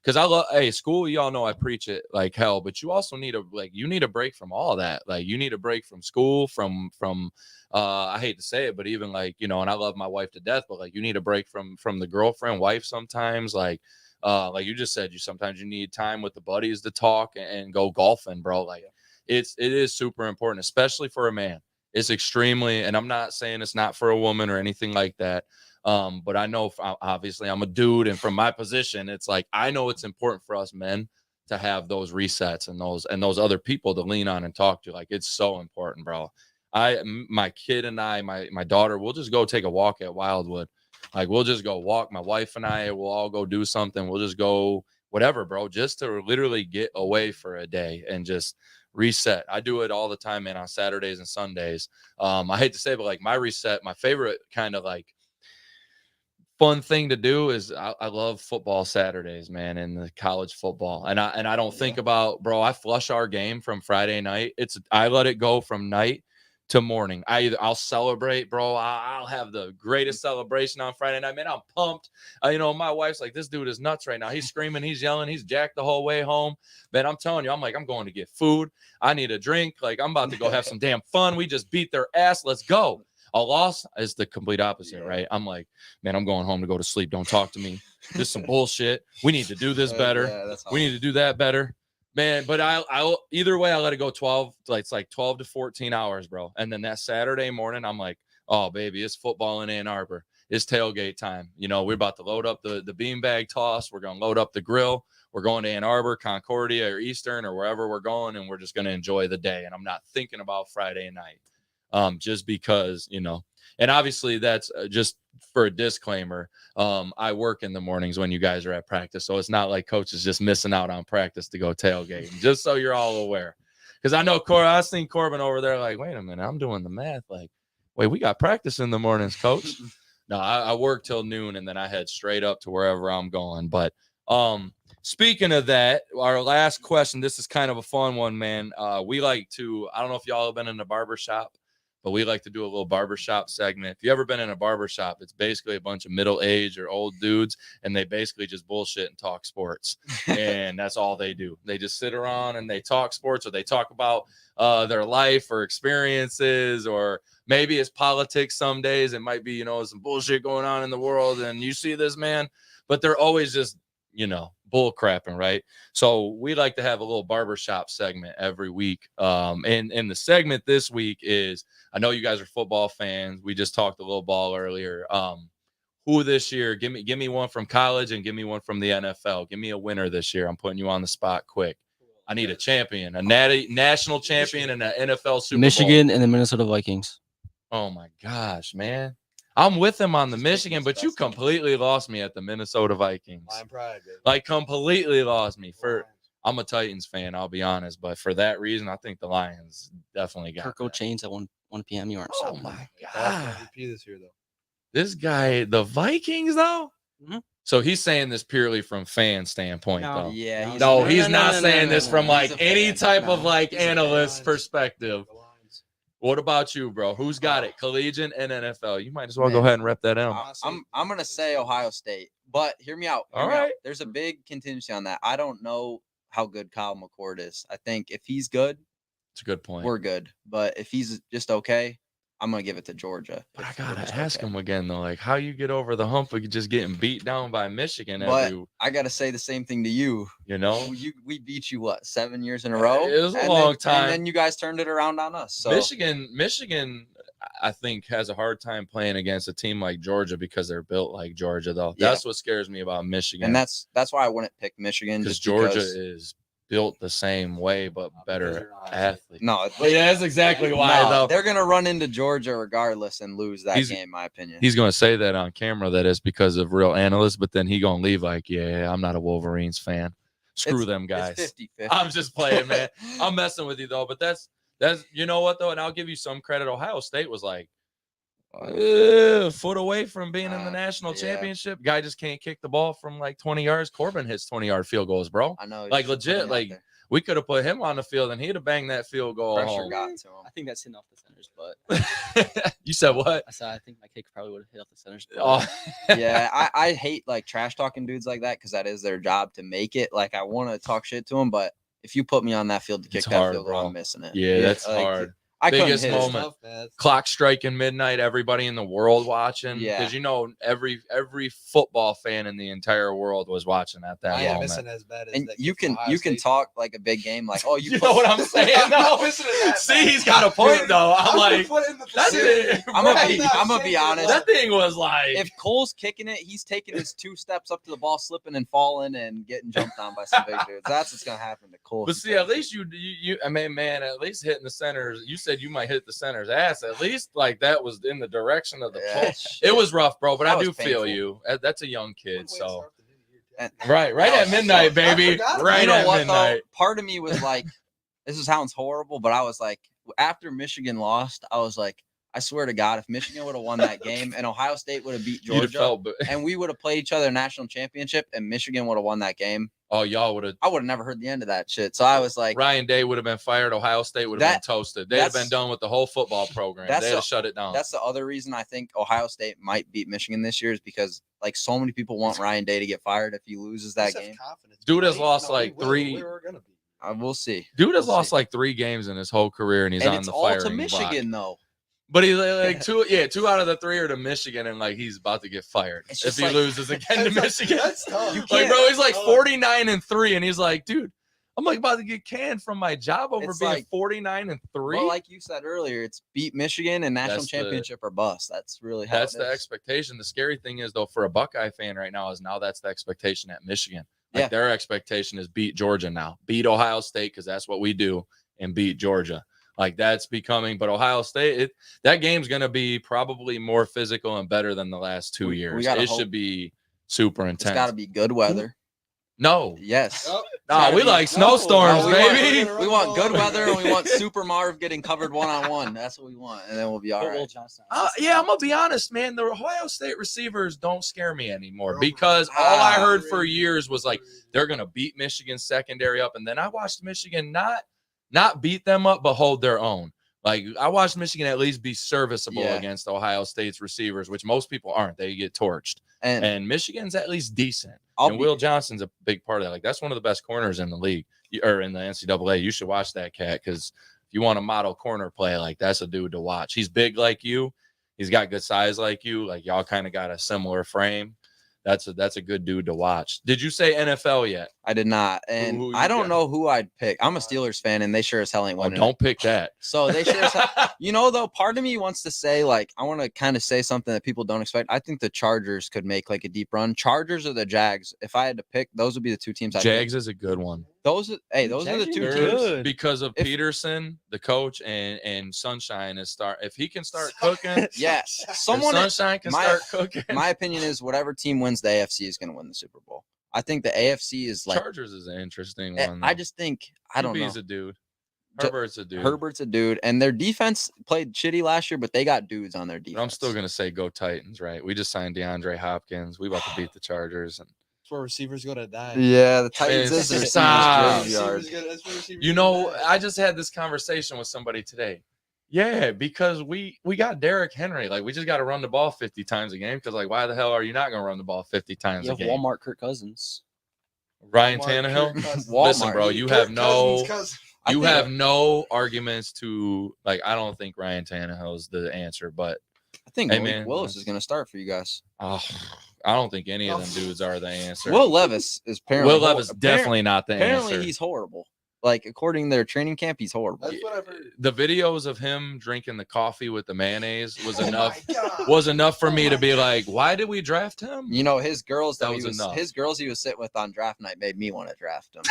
Speaker 1: Because I love, hey, school, y'all know I preach it like hell, but you also need a break from all that. Like you need a break from school, from I hate to say it, but even like, and I love my wife to death, but like you need a break from the girlfriend, wife sometimes. Like you just said, sometimes you need time with the buddies to talk and go golfing, bro. Like it is super important, especially for a man. It's extremely, and I'm not saying it's not for a woman or anything like that. But I know obviously I'm a dude, and from my position, it's like I know it's important for us men to have those resets and those other people to lean on and talk to. Like it's so important, bro. My kid and my daughter, we'll just go take a walk at Wildwood. Like we'll just go walk. My wife and I will all go do something. We'll just go whatever, bro, just to literally get away for a day and just reset. I do it all the time, man, on Saturdays and Sundays. I hate to say, but like my reset, my favorite kind of like fun thing to do is I love football Saturdays, man, and the college football. And I don't think about, bro, I flush our game from Friday night. I let it go from night to morning. I'll celebrate, bro. I'll have the greatest celebration on Friday night, man. I'm pumped. My wife's like, this dude is nuts right now. He's screaming, he's yelling, he's jacked the whole way home. Man, I'm telling you, I'm going to get food. I need a drink. Like I'm about to go have some damn fun. We just beat their ass. Let's go. A loss is the complete opposite, right? I'm like, man, I'm going home to go to sleep. Don't talk to me. This is some bullshit. We need to do this better. We need to do that better. Man, but I either way, I let it go 12, it's like 12 to 14 hours, bro. And then that Saturday morning, I'm like, oh, baby, it's football in Ann Arbor. It's tailgate time. We're about to load up the beanbag toss. We're going to load up the grill. We're going to Ann Arbor, Concordia, or Eastern, or wherever we're going, and we're just going to enjoy the day. And I'm not thinking about Friday night. Just because, and obviously that's just for a disclaimer. I work in the mornings when you guys are at practice. So it's not like coach is just missing out on practice to go tailgating, just so you're all aware. Because I know I seen Corbin over there like, wait a minute, I'm doing the math. Like, wait, we got practice in the mornings, coach. No, I work till noon and then I head straight up to wherever I'm going. But speaking of that, our last question, this is kind of a fun one, man. We like to, I don't know if y'all have been in the barber shop, but we like to do a little barbershop segment. If you ever been in a barbershop, it's basically a bunch of middle-aged or old dudes, and they basically just bullshit and talk sports. And that's all they do. They just sit around and they talk sports, or they talk about their life or experiences, or maybe it's politics some days. It might be, some bullshit going on in the world, and you see this, man. But they're always just, bull crapping, right? So we like to have a little barbershop segment every week. And the segment this week is, I know you guys are football fans. We just talked a little ball earlier. Who this year? Give me one from college and give me one from the NFL. Give me a winner this year. I'm putting you on the spot quick. I need a champion, a national champion, and an NFL Super Bowl.
Speaker 2: Michigan and the Minnesota Vikings.
Speaker 1: Oh my gosh, man. I'm with him on the Michigan, but you completely lost me at the Minnesota Vikings.
Speaker 4: Lion pride, baby.
Speaker 1: Like completely lost me. I'm a Titans fan, I'll be honest, but for that reason, I think the Lions definitely got
Speaker 2: Kirko Chains at 1 p.m. You aren't
Speaker 1: Oh
Speaker 2: stopping.
Speaker 1: my god!
Speaker 4: MVP this year, though.
Speaker 1: This guy, the Vikings, though.
Speaker 2: Mm-hmm.
Speaker 1: So he's saying this purely from fan standpoint, though.
Speaker 3: Yeah.
Speaker 1: He's not saying this from like any type of like analyst perspective. What about you, bro? Who's got it? Collegiate and NFL. You might as well go ahead and rep that out.
Speaker 3: I'm gonna say Ohio State, but hear me out.
Speaker 1: All right.
Speaker 3: There's a big contingency on that. I don't know how good Kyle McCord is. I think if he's good,
Speaker 1: It's a good point.
Speaker 3: we're good. But if he's just okay, I'm gonna give it to Georgia.
Speaker 1: But I
Speaker 3: If
Speaker 1: gotta
Speaker 3: we're just
Speaker 1: ask
Speaker 3: okay.
Speaker 1: him again though, like how you get over the hump of just getting beat down by Michigan
Speaker 3: But
Speaker 1: every,
Speaker 3: I gotta say the same thing to you. We beat you 7 years in a row.
Speaker 1: It was a long time.
Speaker 3: And then you guys turned it around on us. So
Speaker 1: Michigan, I think has a hard time playing against a team like Georgia because they're built like Georgia, though.
Speaker 3: Yeah.
Speaker 1: That's what scares me about Michigan.
Speaker 3: and that's why I wouldn't pick Michigan
Speaker 1: because
Speaker 3: just
Speaker 1: Georgia
Speaker 3: because,
Speaker 1: is built the same way, but better athlete.
Speaker 3: No,
Speaker 1: Yeah, that's exactly why, though.
Speaker 3: they're gonna run into Georgia regardless and lose that game, in my opinion.
Speaker 1: He's going to say that on camera that it's because of real analysts, but then he going to leave like, yeah, I'm not a Wolverines fan. Screw them guys.
Speaker 3: It's 50-50.
Speaker 1: I'm just playing, man. I'm messing with you, though. But that's you know what, though? And I'll give you some credit. Ohio State was like a foot away from being in the national championship. Guy just can't kick the ball from like 20 yards. Corbin hits 20-yard field goals, bro.
Speaker 3: I know.
Speaker 1: Like legit, like We could have put him on the field, and he'd have banged that field goal
Speaker 3: Pressure
Speaker 1: home.
Speaker 3: got to him.
Speaker 2: I think that's hitting off the centers, but
Speaker 1: You said what?
Speaker 2: I said I think my kick probably would have hit off the centers. But
Speaker 1: Oh,
Speaker 3: Yeah, I hate like trash talking dudes like that because that is their job to make it. Like I want to talk shit to them, but if you put me on that field to kick
Speaker 1: It's
Speaker 3: that
Speaker 1: hard,
Speaker 3: field goal,
Speaker 1: bro.
Speaker 3: I'm missing it.
Speaker 1: yeah, that's
Speaker 3: like,
Speaker 1: hard.
Speaker 3: I couldn't
Speaker 1: Biggest
Speaker 3: hit it.
Speaker 1: moment.
Speaker 4: Tough, man.
Speaker 1: Clock striking midnight, everybody in the world watching.
Speaker 3: Yeah.
Speaker 1: Because, you know, every football fan in the entire world was watching at that
Speaker 4: I ain't
Speaker 1: moment.
Speaker 4: missing as bad as
Speaker 3: And
Speaker 4: that
Speaker 3: you
Speaker 4: kid from
Speaker 3: can
Speaker 4: Ohio State.
Speaker 3: talk like a big game, like oh
Speaker 1: You know what I'm saying?
Speaker 4: I'm not
Speaker 1: No.
Speaker 4: missing it that
Speaker 1: See,
Speaker 4: bad.
Speaker 1: he's got a point, though. I'm like,
Speaker 4: that's
Speaker 1: it.
Speaker 3: I'm gonna be honest.
Speaker 1: That thing was like,
Speaker 3: If Cole's kicking it, he's taking his 2 steps up to the ball, slipping and falling, and getting jumped on by some big dudes. That's what's gonna happen to Cole.
Speaker 1: but see, at least you, I mean, man, at least hitting the centers. You said you might hit the center's ass. At least like that was in the direction of the pole. It was rough, bro, but
Speaker 3: That
Speaker 1: I do
Speaker 3: was
Speaker 1: feel
Speaker 3: painful.
Speaker 1: you. That's a young kid, so
Speaker 3: And-
Speaker 1: right at midnight, baby.
Speaker 4: forgot about
Speaker 1: Right
Speaker 3: you know
Speaker 1: at
Speaker 3: what
Speaker 1: midnight.
Speaker 3: though? Part of me was like, this sounds horrible, but I was like, after Michigan lost, I was like, I swear to God, if Michigan would have won that game and Ohio State would have beat
Speaker 1: You'd have
Speaker 3: Georgia,
Speaker 1: felt, but
Speaker 3: and we would have played each other in a national championship, and Michigan would have won that game,
Speaker 1: oh, y'all would have.
Speaker 3: I would have never heard the end of that shit. So I was like,
Speaker 1: Ryan Day would have been fired. Ohio State would have been
Speaker 3: That-
Speaker 1: toasted. They'd have been
Speaker 3: that's-
Speaker 1: done with the whole football program.
Speaker 3: that's
Speaker 1: They'd have
Speaker 3: a-
Speaker 1: shut it down.
Speaker 3: that's the other reason I think Ohio State might beat Michigan this year is because like so many people want Ryan Day to get fired if he loses that game.
Speaker 1: Dude has lost, like, three-
Speaker 3: We'll see.
Speaker 1: Dude has
Speaker 3: We'll
Speaker 1: lost
Speaker 3: see.
Speaker 1: like 3 games in his whole career, and he's
Speaker 3: And
Speaker 1: on
Speaker 3: it's
Speaker 1: the
Speaker 3: all
Speaker 1: firing
Speaker 3: to
Speaker 1: block.
Speaker 3: Michigan though.
Speaker 1: But he's like 2 out of the 3 are to Michigan, and like he's about to get fired
Speaker 3: It's
Speaker 1: if
Speaker 3: just
Speaker 1: he
Speaker 3: like-
Speaker 1: loses again to Michigan.
Speaker 4: That's tough.
Speaker 3: You
Speaker 1: Like, bro, he's like
Speaker 4: Oh.
Speaker 1: 49-3, and he's like, dude, I'm like about to get canned from my job over
Speaker 3: It's
Speaker 1: being
Speaker 3: like-
Speaker 1: 49-3.
Speaker 3: Well, like you said earlier, it's beat Michigan and national
Speaker 1: That's the-
Speaker 3: championship or bust. That's really how
Speaker 1: That's
Speaker 3: it
Speaker 1: the
Speaker 3: is.
Speaker 1: expectation. The scary thing is, though, for a Buckeye fan right now, is now that's the expectation at Michigan. Like
Speaker 3: Yeah.
Speaker 1: their expectation is beat Georgia now, beat Ohio State because that's what we do, and beat Georgia. Like that's becoming. But Ohio State, that game's going to be probably more physical and better than the last 2
Speaker 3: We
Speaker 1: years.
Speaker 3: gotta
Speaker 1: It
Speaker 3: hope.
Speaker 1: should be super
Speaker 3: It's
Speaker 1: intense.
Speaker 3: got to be good weather.
Speaker 1: No,
Speaker 3: Yes.
Speaker 4: Oh,
Speaker 1: nah,
Speaker 3: gotta
Speaker 1: we
Speaker 3: be-
Speaker 1: like
Speaker 3: No,
Speaker 1: snowstorms,
Speaker 3: we
Speaker 1: baby.
Speaker 3: We want good weather and we want Super Marv getting covered 1-on-1. That's what we want, and then we'll be all
Speaker 2: Put Will
Speaker 3: right.
Speaker 2: Johnson.
Speaker 1: Yeah, I'm gonna be honest, man. The Ohio State receivers don't scare me anymore because all I heard for years was like they're gonna beat Michigan's secondary up, and then I watched Michigan not beat them up, but hold their own. Like I watched Michigan at least be serviceable
Speaker 3: Yeah.
Speaker 1: against Ohio State's receivers, which most people aren't. They get torched, and Michigan's at least decent. And Will Johnson's a big part of that. Like that's one of the best corners in the league or in the NCAA. You should watch that cat because if you want a model corner play, like that's a dude to watch. He's big like you. He's got good size like you. Like y'all kind of got a similar frame. That's a good dude to watch. Did you say NFL yet?
Speaker 3: I did not, and
Speaker 1: Who you
Speaker 3: I don't
Speaker 1: got?
Speaker 3: know who I'd pick. I'm a Steelers fan, and they sure as hell ain't
Speaker 1: Oh,
Speaker 3: winning.
Speaker 1: don't pick that.
Speaker 3: So they sure as hell. You know, though, part of me wants to say, like, I want to kind of say something that people don't expect. I think the Chargers could make like a deep run. Chargers or the Jags. If I had to pick, those would be the 2 teams.
Speaker 1: Jags is a good one.
Speaker 3: Those are the 2
Speaker 2: They're
Speaker 3: teams.
Speaker 2: good.
Speaker 1: Because of
Speaker 3: If-
Speaker 1: Peterson, the coach, and Sunshine is start. If he can start cooking,
Speaker 3: Yes,
Speaker 1: if
Speaker 3: someone.
Speaker 1: Sunshine can
Speaker 3: my-
Speaker 1: start cooking.
Speaker 3: My opinion is whatever team wins the AFC is going to win the Super Bowl. I think the AFC is like.
Speaker 1: Chargers is an interesting
Speaker 3: I
Speaker 1: one.
Speaker 3: just think I don't know.
Speaker 1: QB's a dude.
Speaker 3: Ju-
Speaker 1: Herbert's a dude.
Speaker 3: Herbert's a dude, and their defense played shitty last year, but they got dudes on their defense.
Speaker 1: But I'm still gonna say go Titans, right? We just signed DeAndre Hopkins. We about to beat the Chargers, and
Speaker 4: That's where receivers go to die.
Speaker 3: Yeah, the Titans
Speaker 1: It's-
Speaker 3: is their
Speaker 1: stop.
Speaker 3: graveyard.
Speaker 4: That's where receivers
Speaker 1: you
Speaker 4: go
Speaker 1: know,
Speaker 4: to die.
Speaker 1: I just had this conversation with somebody today. Yeah, because we got Derrick Henry. Like we just got to run the ball 50 times a game. Because like, why the hell are you not gonna run the ball 50 times
Speaker 2: You
Speaker 1: a
Speaker 2: have
Speaker 1: game?
Speaker 2: Walmart Kirk Cousins.
Speaker 1: Ryan
Speaker 4: Walmart,
Speaker 1: Tannehill.
Speaker 4: Kirk Cousins.
Speaker 1: Listen,
Speaker 3: Walmart.
Speaker 1: bro, you
Speaker 4: Kirk
Speaker 1: have no.
Speaker 4: Cousins.
Speaker 3: I
Speaker 1: You
Speaker 3: think-
Speaker 1: have no arguments to like. I don't think Ryan Tannehill is the answer, but
Speaker 3: I think
Speaker 1: Hey,
Speaker 3: Malik
Speaker 1: man,
Speaker 3: Willis is
Speaker 1: that's-
Speaker 3: going to start for you guys.
Speaker 1: I don't think any of them dudes are the answer.
Speaker 3: Will Levis is apparently
Speaker 1: Will Levis definitely not the
Speaker 3: Apparently,
Speaker 1: answer.
Speaker 3: he's horrible. Like according to their training camp, he's horrible.
Speaker 4: That's what I've heard.
Speaker 1: The videos of him drinking the coffee with the mayonnaise was
Speaker 4: Oh
Speaker 1: enough.
Speaker 4: my God.
Speaker 1: Was enough for me
Speaker 4: Oh
Speaker 1: to
Speaker 4: my
Speaker 1: be
Speaker 4: God.
Speaker 1: like, why did we draft him?
Speaker 3: You know, his girls
Speaker 1: That
Speaker 3: that
Speaker 1: was enough.
Speaker 3: his girls he was sitting with on draft night made me want to draft him.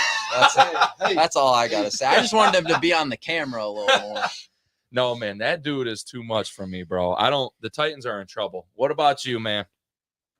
Speaker 4: Hey,
Speaker 3: That's all I gotta say. I just wanted him to be on the camera a little more.
Speaker 1: No, man, that dude is too much for me, bro. I don't. The Titans are in trouble. What about you, man?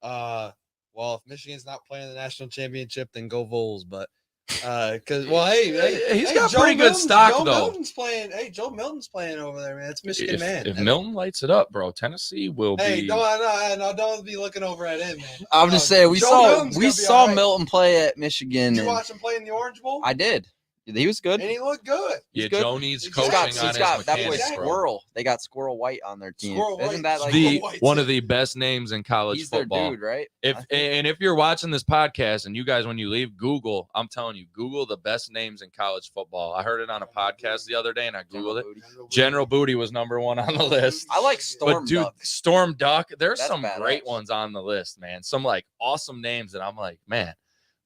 Speaker 4: well, if Michigan's not playing the national championship, then go Vols. But because hey,
Speaker 1: He's
Speaker 4: hey,
Speaker 1: got
Speaker 4: Joe
Speaker 1: pretty good
Speaker 4: Milton's-
Speaker 1: stock,
Speaker 4: Joe
Speaker 1: though.
Speaker 4: Milton's playing. Hey, Joe Milton's playing over there, man. It's Michigan, man.
Speaker 1: If Milton lights it up, bro, Tennessee will
Speaker 4: Hey,
Speaker 1: be.
Speaker 4: don't be looking over at him, man.
Speaker 3: I'm just saying we
Speaker 4: Joe
Speaker 3: saw
Speaker 4: Milton's gonna be all right.
Speaker 3: Milton play at Michigan.
Speaker 4: Did you
Speaker 3: and
Speaker 4: watch him play in the Orange Bowl?
Speaker 3: I did. He was good.
Speaker 4: And he looked good.
Speaker 1: Yeah,
Speaker 3: good.
Speaker 1: Joe needs
Speaker 4: He's
Speaker 1: coaching
Speaker 4: got-
Speaker 1: on
Speaker 3: He's
Speaker 1: his
Speaker 3: got that boy
Speaker 1: mechanics, bro.
Speaker 3: Squirrel. They got Squirrel White on their team.
Speaker 4: Squirrel
Speaker 3: Isn't
Speaker 4: White.
Speaker 3: that like
Speaker 1: The
Speaker 4: White's
Speaker 1: one
Speaker 4: it.
Speaker 1: of the best names in college
Speaker 3: he's
Speaker 1: football.
Speaker 3: their dude, right?
Speaker 1: If you're watching this podcast and you guys, when you leave, Google, I'm telling you, Google the best names in college football. I heard it on a podcast the other day and I Googled it. General Booty was number one on the list.
Speaker 3: I like Storm
Speaker 1: But dude,
Speaker 3: Duck.
Speaker 1: Storm Duck, there's
Speaker 3: That's
Speaker 1: some great
Speaker 3: badass.
Speaker 1: ones on the list, man. Some like awesome names that I'm like, man,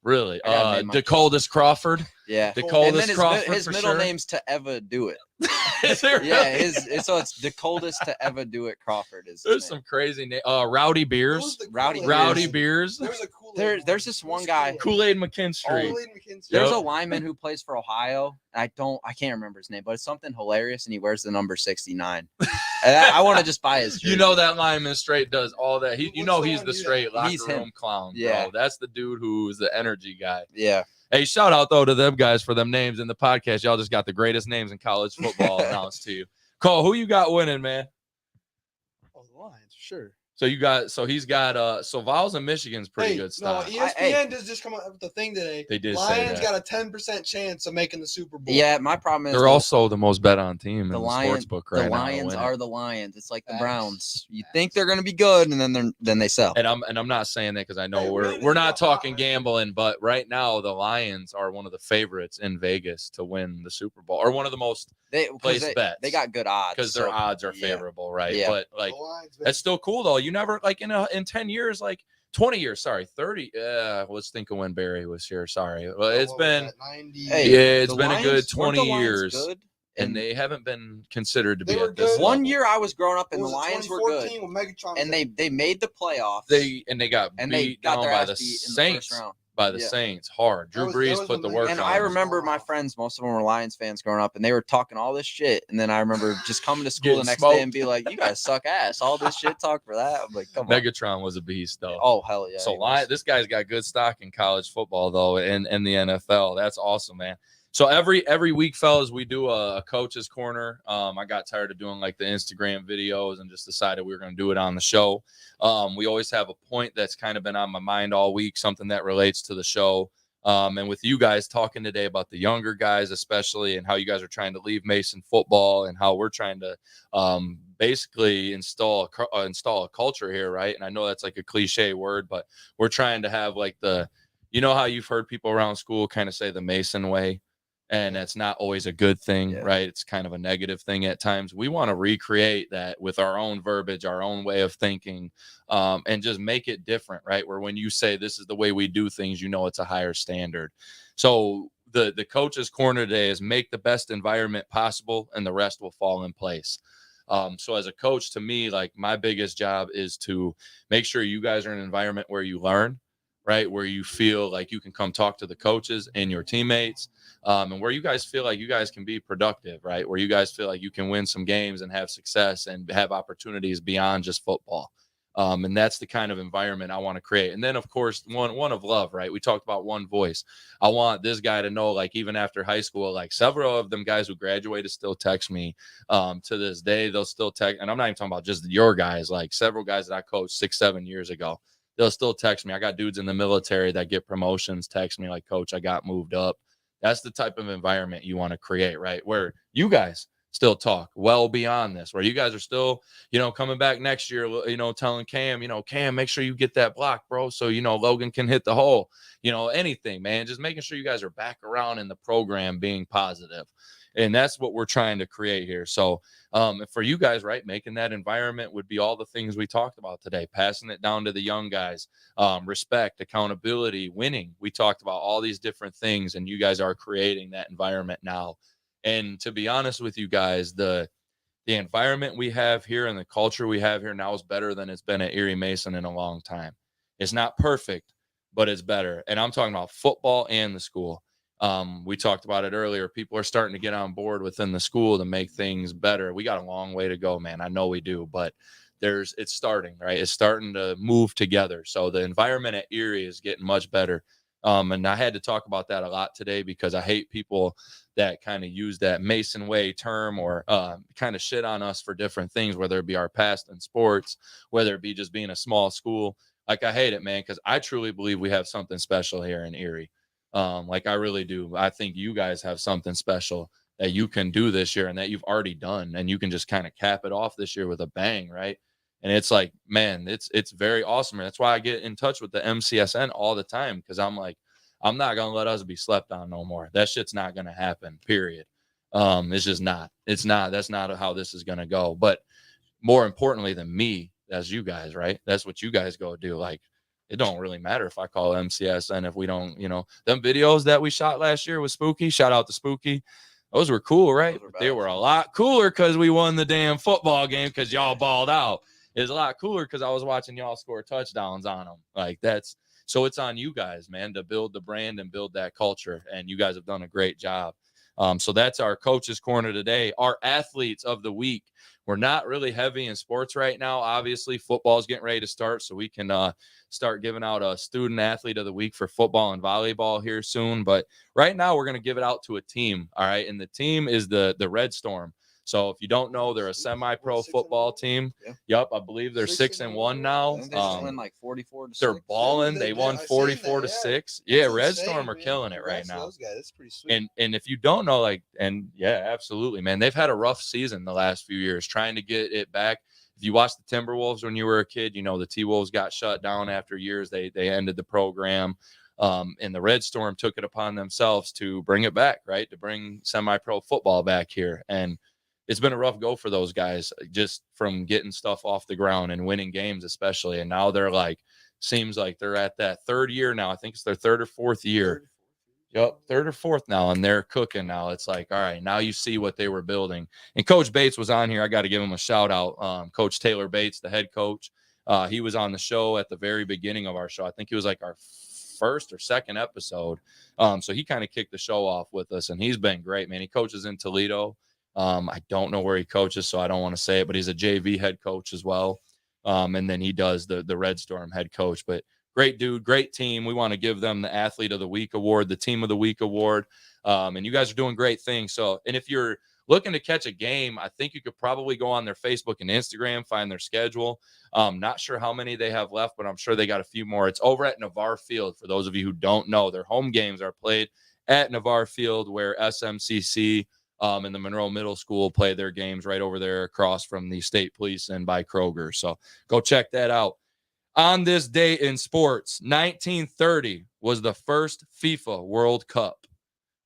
Speaker 1: really.
Speaker 3: I gotta name my
Speaker 1: Dakotas Crawford.
Speaker 3: Yeah.
Speaker 1: Dakotas
Speaker 3: And then
Speaker 1: Crawford
Speaker 3: his
Speaker 1: for
Speaker 3: middle
Speaker 1: sure.
Speaker 3: name's To Eva Do It.
Speaker 1: Is it
Speaker 3: Yeah,
Speaker 1: really?
Speaker 3: so it's Dakotas To Eva Do It Crawford is his
Speaker 1: There's
Speaker 3: name.
Speaker 1: some crazy names. Rowdy
Speaker 4: Who's
Speaker 1: Beers.
Speaker 4: the
Speaker 3: Rowdy
Speaker 4: Kool-Aid
Speaker 1: Rowdy
Speaker 4: one?
Speaker 1: Beers.
Speaker 4: There's a Kool-Aid
Speaker 3: There's
Speaker 4: one.
Speaker 3: this one
Speaker 4: Who's
Speaker 3: guy-
Speaker 1: Kool-Aid McKinstry.
Speaker 4: Kool-Aid McKinstry.
Speaker 3: There's
Speaker 1: Yep.
Speaker 3: a lineman who plays for Ohio. I can't remember his name, but it's something hilarious, and he wears the number 69. And I want to just buy his jersey.
Speaker 1: You know that lineman straight does all that. You
Speaker 4: What's
Speaker 1: know
Speaker 4: the
Speaker 1: he's
Speaker 4: one
Speaker 1: the
Speaker 4: you
Speaker 1: straight
Speaker 4: got?
Speaker 1: locker
Speaker 3: He's him.
Speaker 1: room clown,
Speaker 3: Yeah.
Speaker 1: bro. That's the dude who's the energy guy.
Speaker 3: Yeah.
Speaker 1: Hey, shout out though to them guys for them names in the podcast. Y'all just got the greatest names in college football announced to you. Cole, who you got winning, man?
Speaker 4: Oh, the Lions, sure.
Speaker 1: So he's got so Vols and Michigan's pretty good
Speaker 4: No,
Speaker 1: stuff.
Speaker 4: ESPN does just come up with the thing today.
Speaker 1: They did say
Speaker 4: Lions
Speaker 1: that.
Speaker 4: got a 10% chance of making the Super Bowl.
Speaker 3: Yeah, my problem is
Speaker 1: They're also the most bet on team in
Speaker 3: the
Speaker 1: the
Speaker 3: Lions.
Speaker 1: sports book
Speaker 3: The
Speaker 1: right now. to
Speaker 3: Lions
Speaker 1: win it.
Speaker 3: are the Lions. It's like the
Speaker 4: Facts.
Speaker 3: Browns. You think they're going to be good, and then they sell.
Speaker 1: And I'm not saying that because I know
Speaker 4: Hey,
Speaker 1: we're
Speaker 4: win
Speaker 1: not
Speaker 4: is not
Speaker 1: talking
Speaker 4: hot.
Speaker 1: gambling, but right now the Lions are one of the favorites in Vegas to win the Super Bowl, or one of the most place bets.
Speaker 3: They got good odds
Speaker 1: because their
Speaker 3: so-
Speaker 1: odds are
Speaker 3: yeah.
Speaker 1: favorable, right?
Speaker 3: Yeah.
Speaker 1: But like
Speaker 4: The Lions,
Speaker 1: that's still cool though. You never like in 10 years, like 20 years, sorry, 30. Let's think of when Barry was here. Sorry, well, it's been
Speaker 4: 90.
Speaker 3: Hey,
Speaker 1: yeah, it's
Speaker 3: the
Speaker 1: been a good
Speaker 3: Lions- weren't
Speaker 1: 20
Speaker 3: the Lions
Speaker 1: years,
Speaker 3: good?
Speaker 1: and they haven't been considered to
Speaker 4: They
Speaker 1: be
Speaker 4: were
Speaker 1: at this
Speaker 4: good.
Speaker 3: One
Speaker 1: level.
Speaker 3: year I was growing up, and the
Speaker 4: Was it
Speaker 3: Lions were good,
Speaker 4: 2014 when Megatron was
Speaker 3: and
Speaker 4: there?
Speaker 3: they made the playoffs.
Speaker 1: They got
Speaker 3: and they
Speaker 1: beat
Speaker 3: got
Speaker 1: down
Speaker 3: their
Speaker 1: by
Speaker 3: ass
Speaker 1: the
Speaker 3: beat in the
Speaker 1: Saints.
Speaker 3: first round.
Speaker 1: By the
Speaker 3: Yeah.
Speaker 1: Saints, hard. Drew
Speaker 4: That
Speaker 1: Brees
Speaker 4: was
Speaker 1: put the
Speaker 4: when
Speaker 1: work
Speaker 3: And
Speaker 1: on.
Speaker 3: I
Speaker 1: him.
Speaker 3: remember my friends, most of them were Lions fans growing up, and they were talking all this shit. And then I remember just coming to school
Speaker 1: Getting
Speaker 3: the next
Speaker 1: smoked.
Speaker 3: day and be like, "You guys suck ass. All this shit talk for that." I'm like, "Come on."
Speaker 1: Megatron was a beast though.
Speaker 3: Oh hell yeah.
Speaker 1: So
Speaker 3: he was.
Speaker 1: this guy's got good stock in college football though, and the NFL. That's awesome, man. So every week, fellas, we do a coach's corner. I got tired of doing like the Instagram videos and just decided we were going to do it on the show. We always have a point that's kind of been on my mind all week, something that relates to the show. And with you guys talking today about the younger guys, especially, and how you guys are trying to leave Mason football and how we're trying to basically install a culture here, right? And I know that's like a cliche word, but we're trying to have like you know how you've heard people around school kind of say the Mason way, and that's not always a good thing,
Speaker 3: Yeah.
Speaker 1: right? It's kind of a negative thing at times. We want to recreate that with our own verbiage, our own way of thinking, and just make it different, right? Where when you say this is the way we do things, you know it's a higher standard. So the coach's corner today is make the best environment possible, and the rest will fall in place. So as a coach, to me, like my biggest job is to make sure you guys are in an environment where you learn, right? Where you feel like you can come talk to the coaches and your teammates, and where you guys feel like you guys can be productive, right? Where you guys feel like you can win some games and have success and have opportunities beyond just football. And that's the kind of environment I want to create. And then, of course, one of love, right? We talked about one voice. I want this guy to know, like, even after high school, like several of them guys who graduated still text me to this day. They'll still text. And I'm not even talking about just your guys, like several guys that I coached 6-7 years ago. They'll still text me. I got dudes in the military that get promotions, text me like, Coach, I got moved up. That's the type of environment you want to create, right? Where you guys still talk well beyond this, where you guys are still, coming back next year, telling Cam, Cam, make sure you get that block, bro. So, Logan can hit the hole, anything, man, just making sure you guys are back around in the program being positive. And that's what we're trying to create here. So for you guys, right, making that environment would be all the things we talked about today, passing it down to the young guys, respect, accountability, winning. We talked about all these different things, and you guys are creating that environment now. And to be honest with you guys, the environment we have here and the culture we have here now is better than it's been at Erie Mason in a long time. It's not perfect, but it's better. And I'm talking about football and the school. We talked about it earlier. People are starting to get on board within the school to make things better. We got a long way to go, man. I know we do, but it's starting, right? It's starting to move together. So the environment at Erie is getting much better. And I had to talk about that a lot today because I hate people that kind of use that Mason way term or kind of shit on us for different things, whether it be our past in sports, whether it be just being a small school. Like, I hate it, man, because I truly believe we have something special here in Erie. Like I really do. I think you guys have something special that you can do this year and that you've already done, and you can just kind of cap it off this year with a bang, right? And it's like, man, it's very awesome. And that's why I get in touch with the MCSN all the time, because I'm like, I'm not gonna let us be slept on no more. That shit's not gonna happen. Period. It's just not. It's not. That's not how this is gonna go. But more importantly than me, that's you guys, right? That's what you guys go do. Like, it don't really matter if I call MCSN if we don't, them videos that we shot last year with Spooky. Shout out to Spooky. Those were cool, right? They were a lot cooler because we won the damn football game because y'all balled out. It's a lot cooler because I was watching y'all score touchdowns on them. Like so it's on you guys, man, to build the brand and build that culture. And you guys have done a great job. So that's our coaches corner today. Our athletes of the week. We're not really heavy in sports right now. Obviously, football is getting ready to start, so we can start giving out a student athlete of the week for football and volleyball here soon. But right now, we're going to give it out to a team. All right, and the team is the Red Storm. So if you don't know, they're a semi-pro football team. Yeah. Yep, I believe they're 6-1 now.
Speaker 3: They just win like 44-6.
Speaker 1: They're balling. They won 44-6. Yeah, Red Storm are killing it right now.
Speaker 4: Those guys, that's pretty sweet.
Speaker 1: And if you don't know, absolutely, man, they've had a rough season the last few years trying to get it back. If you watched the Timberwolves when you were a kid, the T-Wolves got shut down after years. They ended the program. And the Red Storm took it upon themselves to bring it back, right? To bring semi-pro football back here. And it's been a rough go for those guys just from getting stuff off the ground and winning games, especially. And now they're seems like they're at that third year now. I think it's their third or fourth year. Yep, third or fourth now, and they're cooking now. It's like, all right, now you see what they were building. And Coach Bates was on here. I got to give him a shout out. Coach Taylor Bates, the head coach. He was on the show at the very beginning of our show. I think it was like our first or second episode. So he kind of kicked the show off with us, and he's been great, man. He coaches in Toledo. I don't know where he coaches, so I don't want to say it, but he's a JV head coach as well. And then he does the Red Storm head coach. But great dude, great team. We want to give them the Athlete of the Week award, the Team of the Week award. And you guys are doing great things. So, and if you're looking to catch a game, I think you could probably go on their Facebook and Instagram, find their schedule. Not sure how many they have left, but I'm sure they got a few more. It's over at Navarre Field. For those of you who don't know, their home games are played at Navarre Field, where SMCC and the Monroe Middle School play their games right over there across from the State Police and by Kroger. So go check that out. On this day in sports, 1930 was the first FIFA World Cup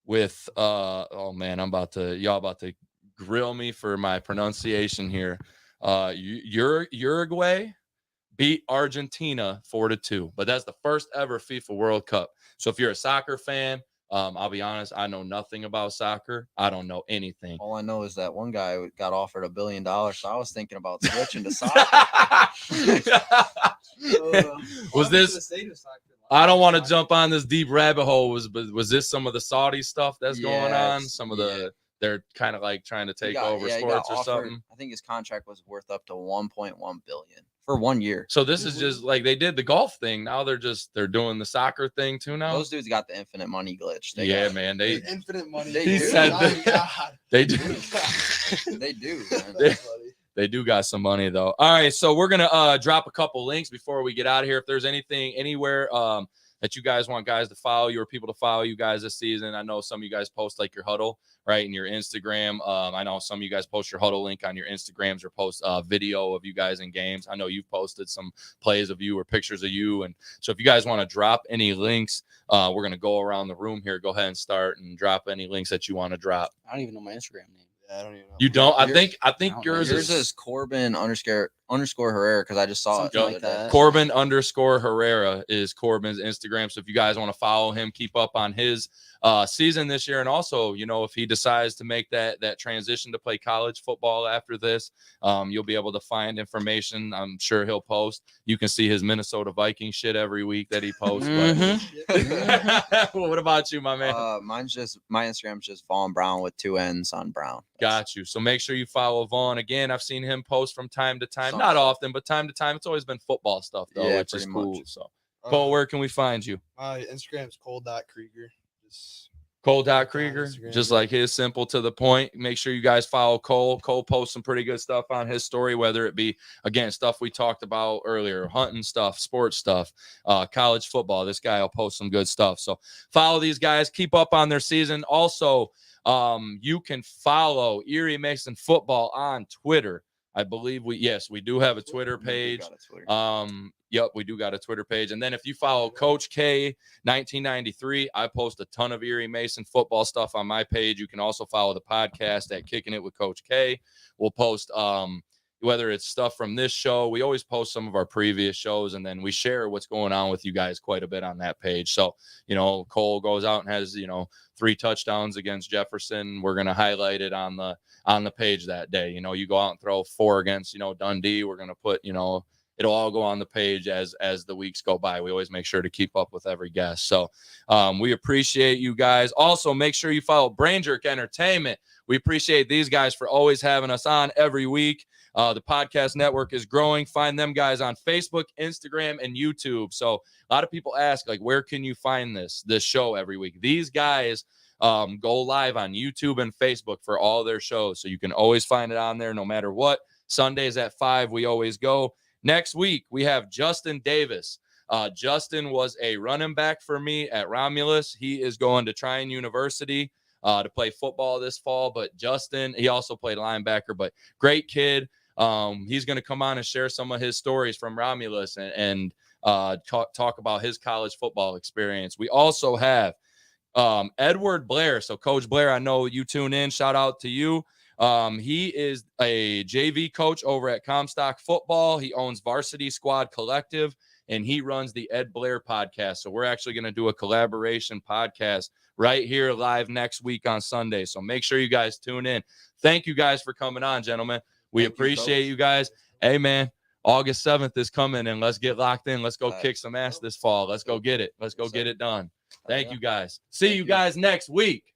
Speaker 1: with, y'all about to grill me for my pronunciation here. Uruguay beat Argentina 4-2, but that's the first ever FIFA World Cup. So if you're a soccer fan, I'll be honest, I know nothing about soccer. I don't know anything.
Speaker 3: All I know is that one guy got offered $1 billion, so I was thinking about switching to soccer.
Speaker 1: Was this? I don't want to jump on this deep rabbit hole. Was this some of the Saudi stuff that's going on? Some of they're kind of like trying to take over sports or something.
Speaker 3: I think his contract was worth up to $1.1 billion for 1 year.
Speaker 1: So this is just like they did the golf thing. Now they're doing the soccer thing too now.
Speaker 3: Those dudes got the infinite money glitch.
Speaker 1: Man. They
Speaker 4: infinite money.
Speaker 1: He said they do.
Speaker 3: They do. Man.
Speaker 1: They do got some money though. All right, so we're gonna drop a couple links before we get out of here. If there's anything anywhere that you guys want guys to follow you or people to follow you guys this season, I know some of you guys post like your huddle right in your Instagram. I know some of you guys post your huddle link on your Instagrams or post video of you guys in games. I know you've posted some plays of you or pictures of you, and so if you guys want to drop any links, we're gonna go around the room here. Go ahead and start and drop any links that you want to drop.
Speaker 2: I don't even know my Instagram name.
Speaker 4: I don't even know.
Speaker 1: You don't? I think yours
Speaker 3: is Korbin _ Herrera, because I just saw
Speaker 2: something like that.
Speaker 1: Korbin _ Herrera is Corbin's Instagram. So if you guys want to follow him, keep up on his season this year. And also, if he decides to make that transition to play college football after this, you'll be able to find information. I'm sure he'll post. You can see his Minnesota Vikings shit every week that he posts. But what about you, my man?
Speaker 3: My Instagram's just Vaughn Brown with 2 N's on Brown.
Speaker 1: Got you. So make sure you follow Vaughn. Again, I've seen him post from time to time. Not often, but time to time. It's always been football stuff, though, which is cool. So, Cole, where can we find you?
Speaker 4: My Instagram is Cole.Kreger. Just
Speaker 1: Cole.Kreger,
Speaker 4: Instagram,
Speaker 1: just
Speaker 4: yeah.
Speaker 1: like his, simple to the point. Make sure you guys follow Cole. Cole posts some pretty good stuff on his story, whether it be, again, stuff we talked about earlier, hunting stuff, sports stuff, college football. This guy will post some good stuff. So follow these guys. Keep up on their season. Also, you can follow Erie Mason Football on Twitter. I believe we do have a Twitter page. We do got a Twitter page. And then if you follow Coach K 1993, I post a ton of Erie Mason football stuff on my page. You can also follow the podcast at Kicking It with Coach K. We'll post whether it's stuff from this show. We always post some of our previous shows, and then we share what's going on with you guys quite a bit on that page. So, Cole goes out and has, 3 touchdowns against Jefferson. We're going to highlight it on the page that day. You go out and throw 4 against, Dundee. We're going to put, it'll all go on the page as the weeks go by. We always make sure to keep up with every guest. So we appreciate you guys. Also, make sure you follow Brain Jerk Entertainment. We appreciate these guys for always having us on every week. The podcast network is growing. Find them guys on Facebook, Instagram, and YouTube. So a lot of people ask, like, where can you find this show every week? These guys go live on YouTube and Facebook for all their shows. So you can always find it on there no matter what. Sundays at 5, we always go. Next week, we have Justin Davis. Justin was a running back for me at Romulus. He is going to Tryon University to play football this fall. But Justin, he also played linebacker, but great kid. He's going to come on and share some of his stories from Romulus and talk about his college football experience. We also have Edward Blair. So Coach Blair, I know you tune in. Shout out to you. He is a JV coach over at Comstock Football. He owns Varsity Squad Collective, and he runs the Ed Blair podcast. So we're actually going to do a collaboration podcast right here live next week on Sunday. So make sure you guys tune in. Thank you guys for coming on, gentlemen. We appreciate you guys. Hey, man, August 7th is coming, and let's get locked in. Let's go kick some ass this fall. Let's go get it. Let's go get it done. Thank you guys. See you guys next week.